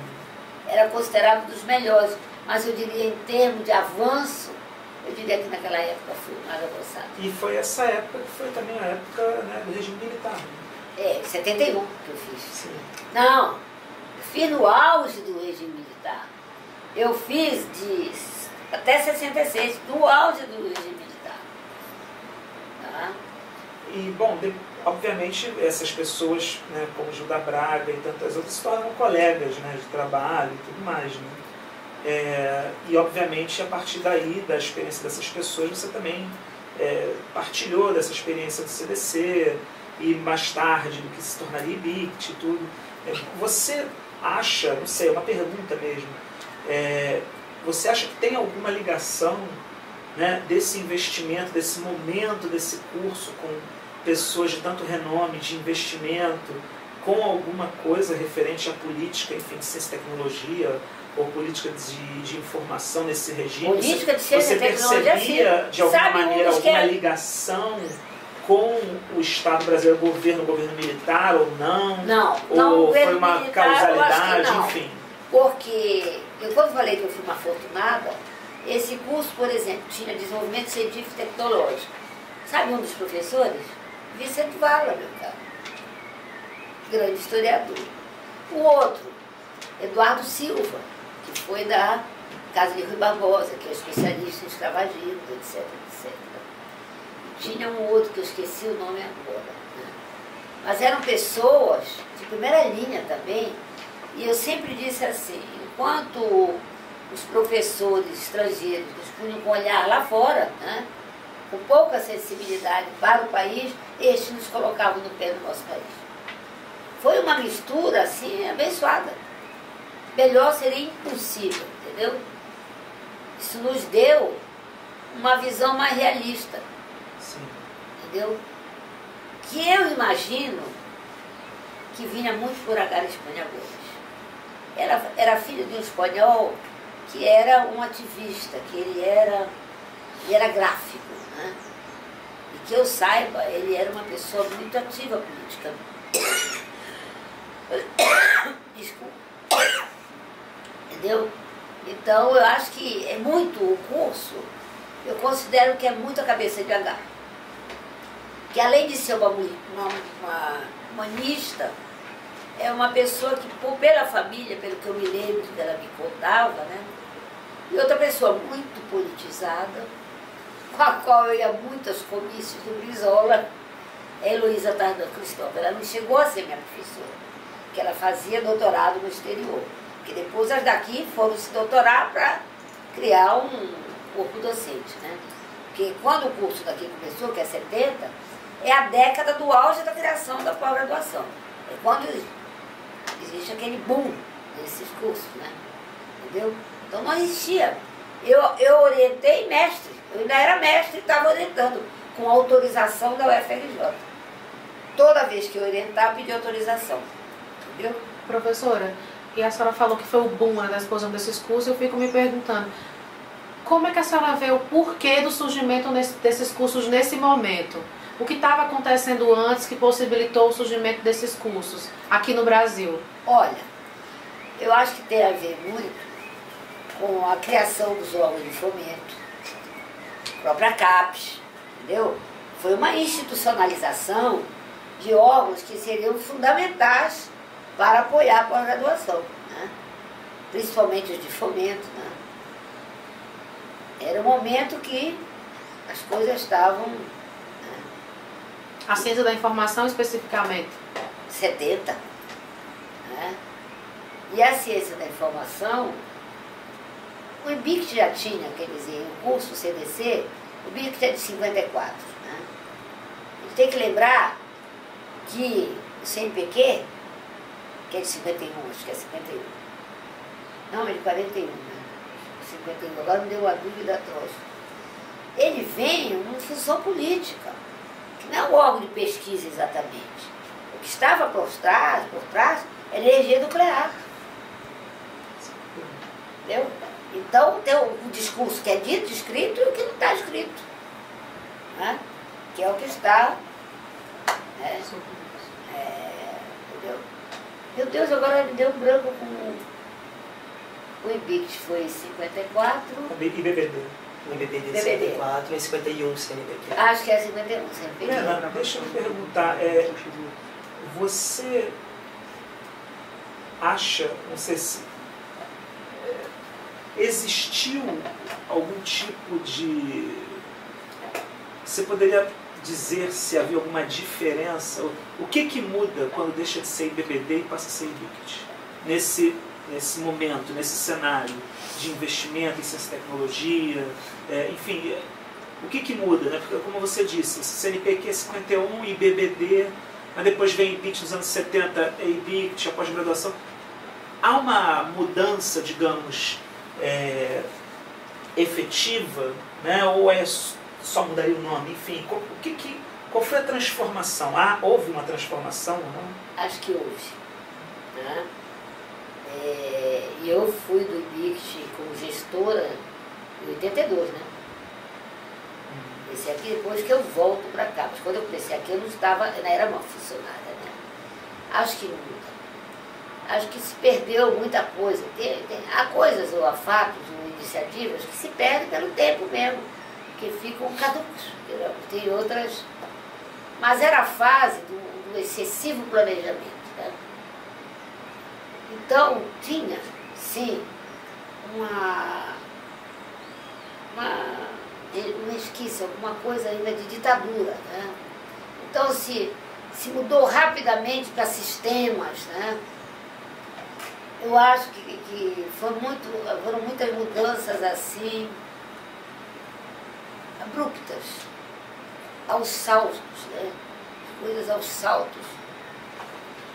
Era considerado dos melhores. Mas eu diria, em termos de avanço, eu diria que naquela época foi mais avançado. E foi essa época que foi também a época, né, do regime militar. Né? 71 que eu fiz. Sim. Não, eu fiz no auge do regime militar. Eu fiz até 66, no auge do regime militar. Tá? E, bom, obviamente, essas pessoas, né, como Gilda Braga e tantas outras, se tornam colegas, né, de trabalho e tudo mais. Né? E, obviamente, a partir daí, da experiência dessas pessoas, você também partilhou dessa experiência do CDC e, mais tarde, do que se tornaria IBICT e tudo. Você acha, não sei, é uma pergunta mesmo, você acha que tem alguma ligação, né, desse investimento, desse momento, desse curso com pessoas de tanto renome, de investimento, com alguma coisa referente à política, enfim, de ciência e tecnologia, ou política de informação nesse regime? Política de ciência e tecnologia, você percebia, de alguma maneira, alguma ligação com o Estado brasileiro, governo militar ou não? Não, ou foi uma militar, causalidade, enfim? Porque, quando falei que eu fui uma afortunada, esse curso, por exemplo, tinha desenvolvimento científico e tecnológico. Sabe um dos professores? Vicente Vala, meu cara. Grande historiador. O outro, Eduardo Silva, que foi da Casa de Rui Barbosa, que é especialista em escravagismo, etc, etc. E tinha um outro que eu esqueci o nome agora. Né? Mas eram pessoas de primeira linha também, e eu sempre disse assim, enquanto os professores estrangeiros punham com olhar lá fora, né, com pouca sensibilidade para o país, estes nos colocavam no pé do nosso país. Foi uma mistura assim abençoada. Melhor seria impossível, entendeu? Isso nos deu uma visão mais realista. Sim. Entendeu? Que eu imagino que vinha muito por Agar Espanha Gomes. Era filho de um espanhol que era um ativista, que ele era gráfico, né? E que eu saiba, ele era uma pessoa muito ativa politicamente. Desculpa. Entendeu? Então, eu acho que é muito o curso, eu considero que é muito a cabeça de Agar. Que além de ser uma humanista, é uma pessoa que, pela família, pelo que eu me lembro que ela me contava, né? E outra pessoa muito politizada, com a qual eu ia a muitos comícios do Brizola, é a Heloísa Tardan Cristóvão. Ela não chegou a ser minha professora, porque ela fazia doutorado no exterior. Porque depois as daqui foram se doutorar para criar um corpo docente, né? Porque quando o curso daqui começou, que é 70, é a década do auge da criação da pós-graduação. É quando existe aquele boom desses cursos, né? Entendeu? Então não existia. Eu orientei mestre, eu ainda era mestre e estava orientando, com autorização da UFRJ. Toda vez que eu orientava, pedi autorização. Entendeu? Professora, e a senhora falou que foi o boom da explosão desses cursos, eu fico me perguntando, como é que a senhora vê o porquê do surgimento desses cursos nesse momento? O que estava acontecendo antes que possibilitou o surgimento desses cursos aqui no Brasil? Olha, eu acho que tem a ver muito com a criação dos órgãos de fomento, a própria CAPES, entendeu? Foi uma institucionalização de órgãos que seriam fundamentais para apoiar a pós-graduação, né? Principalmente os de fomento, né? Era um momento que as coisas estavam... Né? A ciência da informação especificamente? 70. Né? E a ciência da informação, o IBICT já tinha, quer dizer, o curso CDC, o IBICT é de 54. Né? A gente tem que lembrar que o CNPq, que é de 51, acho que é 51. Não, é de 41, né? 51, agora me deu uma dúvida atroz. Ele vem numa função política, que não é um órgão de pesquisa exatamente. O que estava por trás é energia nuclear. Entendeu? Então tem o discurso que é dito, escrito e o que não está escrito. Né? Que é o que está... entendeu? Meu Deus, agora me deu um branco com o IBICT, foi em 54. IBBD. O IBBD 54 e 51 CNPq. Acho que é 51 CNPq. Deixa eu perguntar, você acha, não sei se existiu algum tipo de... Você poderia dizer se havia alguma diferença? O que muda quando deixa de ser IBBD e passa a ser IBICT? Nesse momento, nesse cenário de investimento em ciência e tecnologia, enfim, o que muda? Né? Porque, como você disse, CNPq é 51 e IBBD, mas depois vem IBICT nos anos 70, é IBICT, a pós-graduação. Há uma mudança, digamos, efetiva, né? Ou só mudaria o nome? Enfim, qual foi a transformação? Houve uma transformação ou não? Acho que houve. Né? E eu fui do IBICT como gestora em 82, né? Esse aqui depois que eu volto para cá. Mas quando eu comecei aqui eu não era uma funcionária, né? Acho que muda. Acho que se perdeu muita coisa. Há coisas, ou há fatos, ou iniciativas que se perdem pelo tempo mesmo, que ficam caducos. Tem outras. Mas era a fase do excessivo planejamento. Né? Então, tinha, sim, uma esquisse, alguma coisa ainda de ditadura. Né? Então, se mudou rapidamente para sistemas, né? Eu acho que foram muitas mudanças assim, abruptas, aos saltos, né? Coisas aos saltos.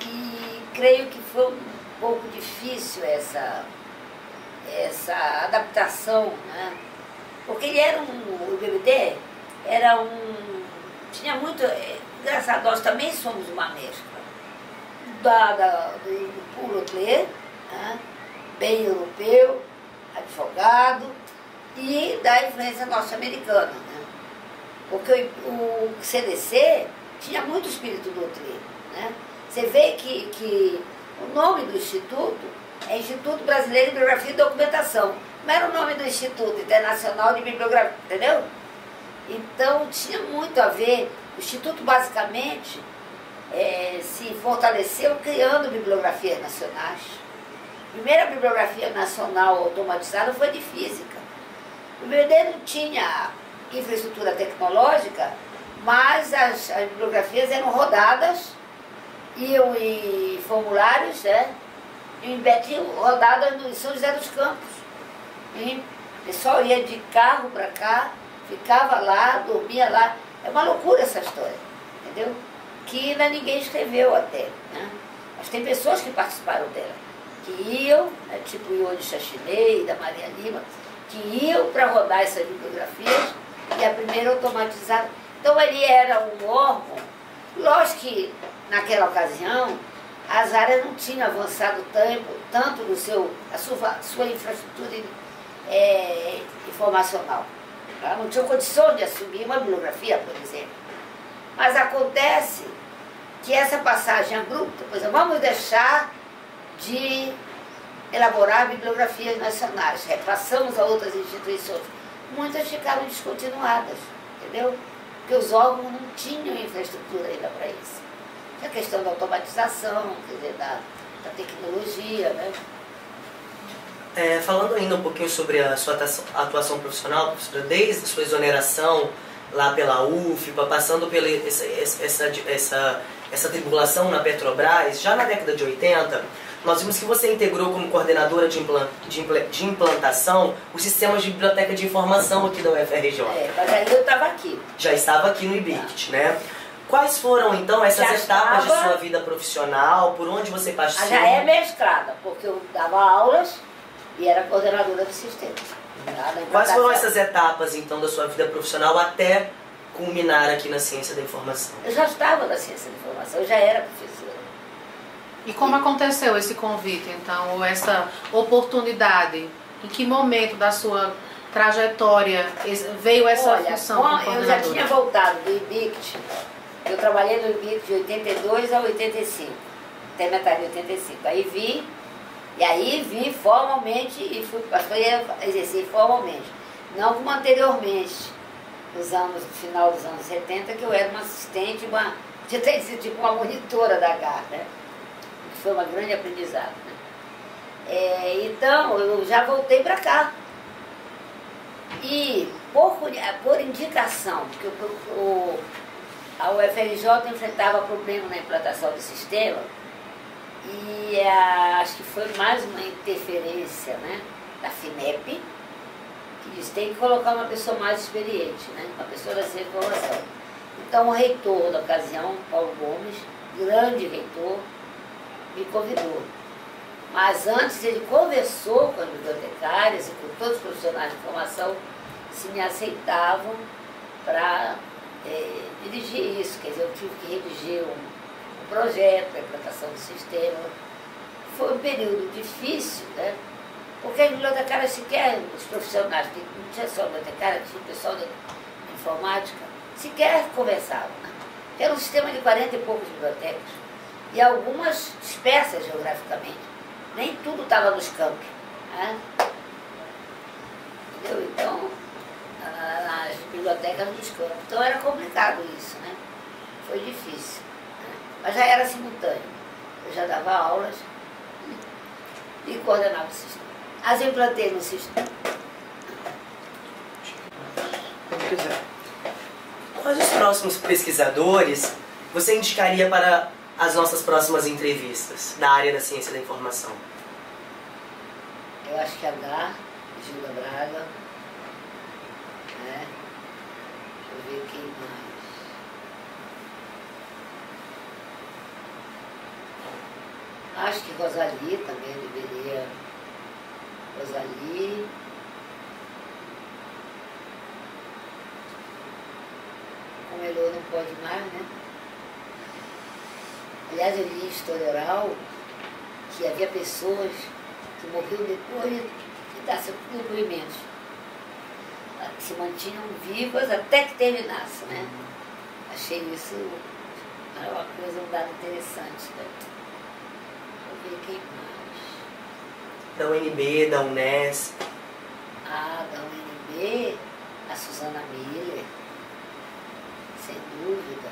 E creio que foi um pouco difícil essa adaptação, né? Porque ele era o IBBD tinha muito, engraçado, nós também somos uma mescla do puro hotelier, né? Bem europeu, advogado, e da influência norte-americana, né? Porque o CDC tinha muito espírito do hotelier, né? Você vê que o nome do instituto é Instituto Brasileiro de Bibliografia e Documentação. Não era o nome do Instituto Internacional de Bibliografia, entendeu? Então tinha muito a ver. O Instituto basicamente se fortaleceu criando bibliografias nacionais. A primeira bibliografia nacional automatizada foi de física. O BD não tinha infraestrutura tecnológica, mas as bibliografias eram rodadas, iam em formulários, né? E tinham rodadas no São José dos Campos. E o pessoal ia de carro para cá, ficava lá, dormia lá. É uma loucura essa história, entendeu? Que ainda ninguém escreveu até, né? Mas tem pessoas que participaram dela, que iam, né, tipo o Ione Chachinei, da Maria Lima, que iam para rodar essas bibliografias, e a primeira automatizada. Então ele era um órgão, lógico que naquela ocasião as áreas não tinham avançado tanto no sua infraestrutura informacional. Tá? Não tinha condição de assumir uma bibliografia, por exemplo. Mas acontece que essa passagem abrupta, por exemplo, vamos deixar de elaborar bibliografias nacionais, repassamos a outras instituições. Muitas ficaram descontinuadas, entendeu? Porque os órgãos não tinham infraestrutura ainda para isso. A questão da automatização, quer dizer, da tecnologia, né? Falando ainda um pouquinho sobre a sua atuação profissional, professora, desde a sua exoneração lá pela UFBA, passando pela essa tribulação na Petrobras, já na década de 80, nós vimos que você integrou como coordenadora de implantação os sistemas de biblioteca de informação aqui da UFRJ. Mas aí eu estava aqui. Já estava aqui no IBICT, né? Quais foram, então, essas etapas de sua vida profissional? Por onde você passou? Já é mestrada, porque eu dava aulas e era coordenadora do sistema. Quais foram essas etapas, então, da sua vida profissional até culminar aqui na ciência da informação? Eu já estava na ciência da informação, eu já era professora. E como aconteceu esse convite, então, ou essa oportunidade? Em que momento da sua trajetória veio essa função como coordenadora? Eu já tinha voltado do IBICT. Eu trabalhei no IBICT de 82 a 85, até metade de 85. Aí vim formalmente e fui exercer formalmente. Não como anteriormente, no final dos anos 70, que eu era uma assistente, tinha até sido tipo uma monitora da GAR, né? Que foi uma grande aprendizado. Né? Então, eu já voltei para cá. E por indicação, porque o a UFRJ enfrentava problema na implantação do sistema e acho que foi mais uma interferência, né, da FINEP, que disse tem que colocar uma pessoa mais experiente, né, uma pessoa da ciência da informação. Então o reitor da ocasião, Paulo Gomes, grande reitor, me convidou. Mas antes ele conversou com as bibliotecárias e com todos os profissionais de formação se me aceitavam para dirigir isso. Quer dizer, eu tive que redigir um projeto, a implantação do sistema. Foi um período difícil, né? Porque as bibliotecárias sequer, os profissionais, que não tinha só bibliotecária, tinha o pessoal da informática, sequer conversavam. Né? Era um sistema de 40 e poucas bibliotecas e algumas dispersas geograficamente. Nem tudo estava nos campos. Né? Entendeu? Então, nas bibliotecas nos campos. Então era complicado isso, né? Foi difícil. Né? Mas já era simultâneo. Eu já dava aulas e coordenava o sistema. As eu implantei no sistema. Como quiser. Quais os próximos pesquisadores você indicaria para as nossas próximas entrevistas da área da ciência da informação? Eu acho que a Gilda Braga, né? Deixa eu ver quem mais. Acho que Rosalie também deveria. Rosalie. Como Elô não pode mais, né? Aliás, eu li em História Oral que havia pessoas que morriam depois de dar seus depoimentos. Que se mantinham vivas até que terminasse, né? Achei isso uma coisa, um dado interessante, né? Deixa eu ver quem mais. Da UNB, da Unesp. Ah, da UNB, a Suzana Miller, sem dúvida.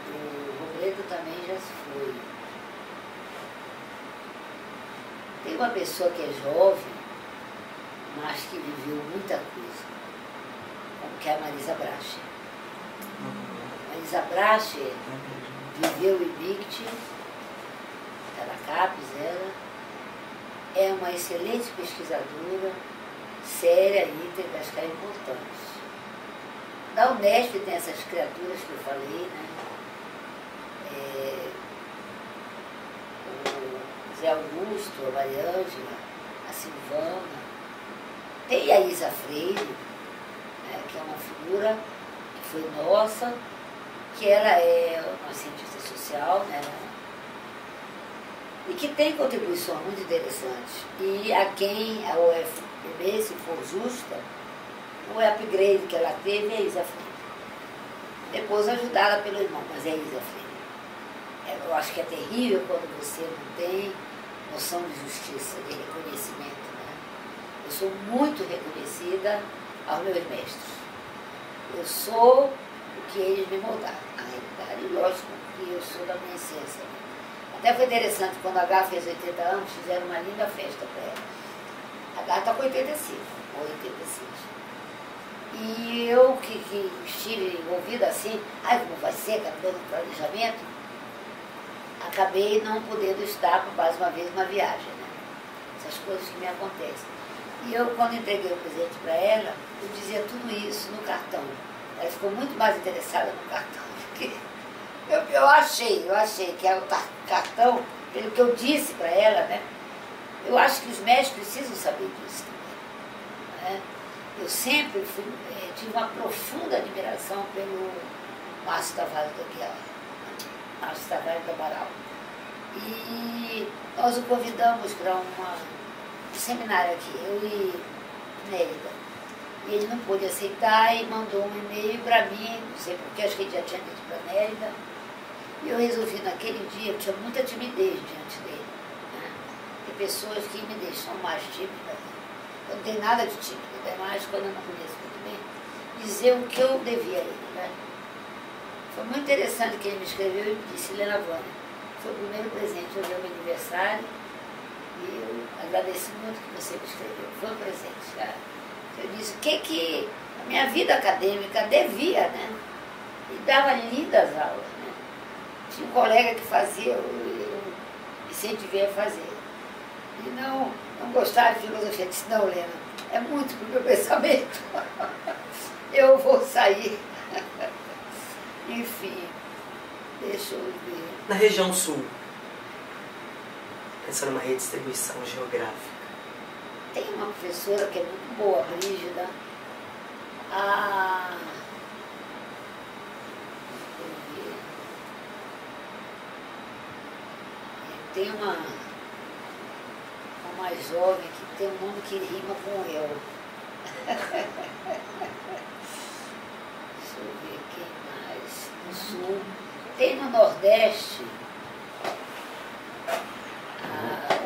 O Robledo também já se foi. Tem uma pessoa que é jovem, mas que viveu muita coisa, que é a Marisa Bracher. Marisa Bracher viveu o IBICT, da CAPES, ela é uma excelente pesquisadora, séria, íntegra, acho que é importante. Da Unesp tem essas criaturas que eu falei, né? O Zé Augusto, a Maria Ângela, a Silvana. Tem a Isa Freire, né, que é uma figura que foi nossa, que ela é uma cientista social, né, e que tem contribuições muito interessantes. E a quem a UFPB, se for justa, o upgrade que ela teve é a Isa Freire. Depois ajudada pelo irmão, mas é a Isa Freire. Eu acho que é terrível quando você não tem noção de justiça, de reconhecimento. Né? Eu sou muito reconhecida aos meus mestres. Eu sou o que eles me moldaram. Na realidade, lógico que eu sou da minha essência. Né? Até foi interessante, quando a Gá fez 80 anos, fizeram uma linda festa para ela. A Gá está com 85, ou 86. E eu que estive envolvida assim, como vai ser, acabando o planejamento, acabei não podendo estar por mais uma vez uma viagem, né? Essas coisas que me acontecem. E eu, quando entreguei o presente para ela, eu dizia tudo isso no cartão. Ela ficou muito mais interessada no cartão do que... Eu achei que o cartão, pelo que eu disse para ela, né? Eu acho que os médicos precisam saber disso também. Né? Eu sempre tive uma profunda admiração pelo Márcio Tavares do Aguiar, Márcio Tavares do Amaral. E nós o convidamos para um seminário aqui, eu e Nélida. E ele não pôde aceitar e mandou um e-mail para mim, não sei porque, acho que ele já tinha dito para a Nélida. E eu resolvi naquele dia, eu tinha muita timidez diante dele. Né? Tem pessoas que me deixam mais tímida. Eu não tenho nada de tímida, ainda mais quando eu não conheço muito bem. Dizer o que eu devia a ele. Né? Foi muito interessante que ele me escreveu e me disse: Helena Vânia, foi o primeiro presente, hoje é o meu aniversário, e eu agradeci muito que você me escreveu. Foi um presente, cara. Eu disse o que a minha vida acadêmica devia, né? E dava lindas aulas, né? Tinha um colega que fazia, eu incentivei a fazer. E não gostava de filosofia. Eu disse, não, Lena, é muito para o meu pensamento. Eu vou sair. Enfim, deixa eu ver. Na região sul, pensando numa redistribuição geográfica. Tem uma professora que é muito boa, Brígida. Tem uma mais jovem que tem um nome que rima com eu. Deixa eu ver quem mais. No sul. Tem no Nordeste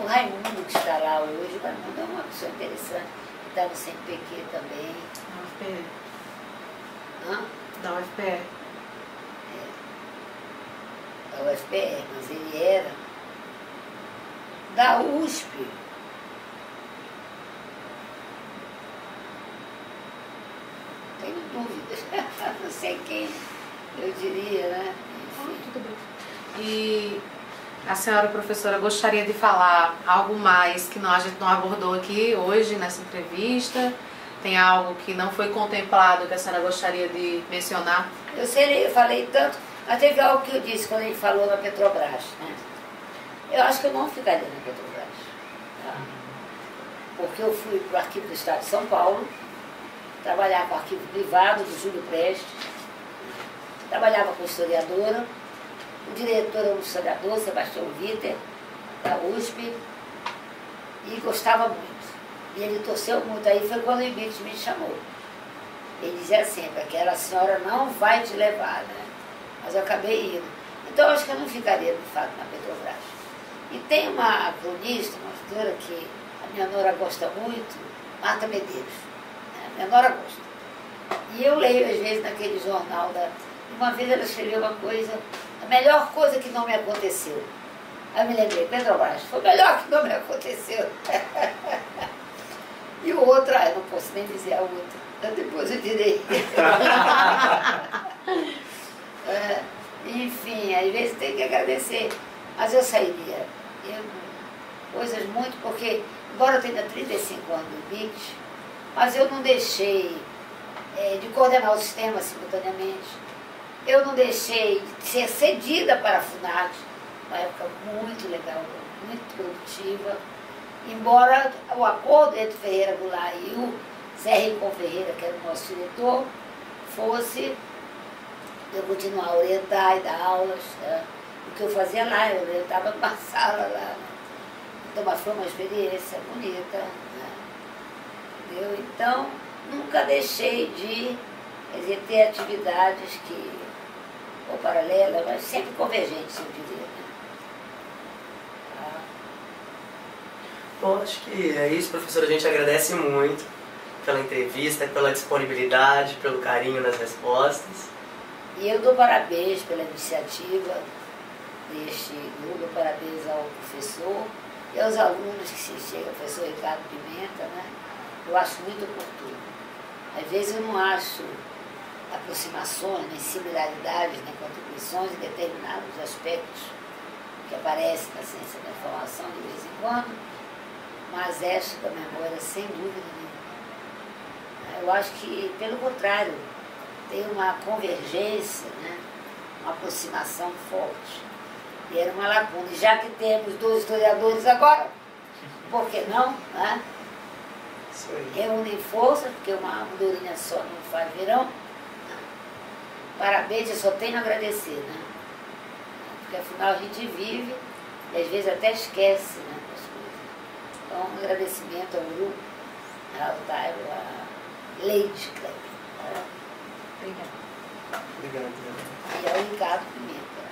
o Raimundo que está lá hoje. O Raimundo é uma pessoa interessante. Está no CNPq também. Da UFPE. Hã? Da UFPE. Da UFPE, mas ele era da USP. Tenho dúvidas. Não sei quem eu diria, né? Enfim. Tudo bem. E a senhora professora gostaria de falar algo mais que a gente não abordou aqui hoje nessa entrevista? Tem algo que não foi contemplado que a senhora gostaria de mencionar? Eu sei, eu falei tanto, mas teve algo que eu disse quando ele falou na Petrobras, né? Eu acho que eu não ficaria na Petrobras, tá? Porque eu fui para o Arquivo do Estado de São Paulo, trabalhar com o arquivo privado do Júlio Prestes, trabalhava com historiadora, o diretor era um historiador, Sebastião Witter, da USP, e gostava muito. E ele torceu muito, aí foi quando o IBIT me chamou. Ele dizia sempre, aquela senhora não vai te levar, né? Mas eu acabei indo. Então eu acho que eu não ficaria, de fato, na Petrobras. E tem uma cronista, uma escritora que a minha nora gosta muito, Marta Medeiros. Né? A minha nora gosta. E eu leio, às vezes, naquele jornal Uma vez ela escreveu uma coisa, a melhor coisa que não me aconteceu. Aí eu me lembrei, Petrobras, foi o melhor que não me aconteceu. E o outro, eu não posso nem dizer a outra, depois eu direi. Enfim, às vezes tem que agradecer. Mas eu sairia. Coisas muito, porque, embora eu tenha 35 anos do IBIT, mas eu não deixei de coordenar o sistema simultaneamente. Eu não deixei de ser cedida para a FUNAT, uma época muito legal, muito produtiva. Embora o acordo entre Ferreira Goulart e o Zé Rincon Ferreira, que era o nosso diretor, fosse eu continuar a orientar e dar aulas. Né? O que eu fazia lá, eu orientava numa sala lá. Então, mas foi uma experiência bonita. Né? Entendeu? Então, nunca deixei de ter atividades que, ou paralelas, mas sempre convergentes, eu diria. Bom, acho que é isso, professora. A gente agradece muito pela entrevista, pela disponibilidade, pelo carinho nas respostas. E eu dou parabéns pela iniciativa deste grupo, dou parabéns ao professor e aos alunos que se chegam, o professor Ricardo Pimenta, né? Eu acho muito oportuno. Às vezes eu não acho aproximações, nem similaridades, nem contribuições em determinados aspectos que aparecem na ciência da informação de vez em quando, mas esta da memória, sem dúvida nenhuma. Eu acho que, pelo contrário, tem uma convergência, né? Uma aproximação forte. E era uma lacuna. E já que temos 2 historiadores agora, por que não? Né? Reúnem forças, porque uma andorinha só não faz verão. Parabéns, eu só tenho a agradecer, né? Porque afinal a gente vive e às vezes até esquece, né? Então, um agradecimento ao grupo, ao Tairo, à Leide Kleber. Obrigada. Obrigado. E ao Ricardo Pimenta.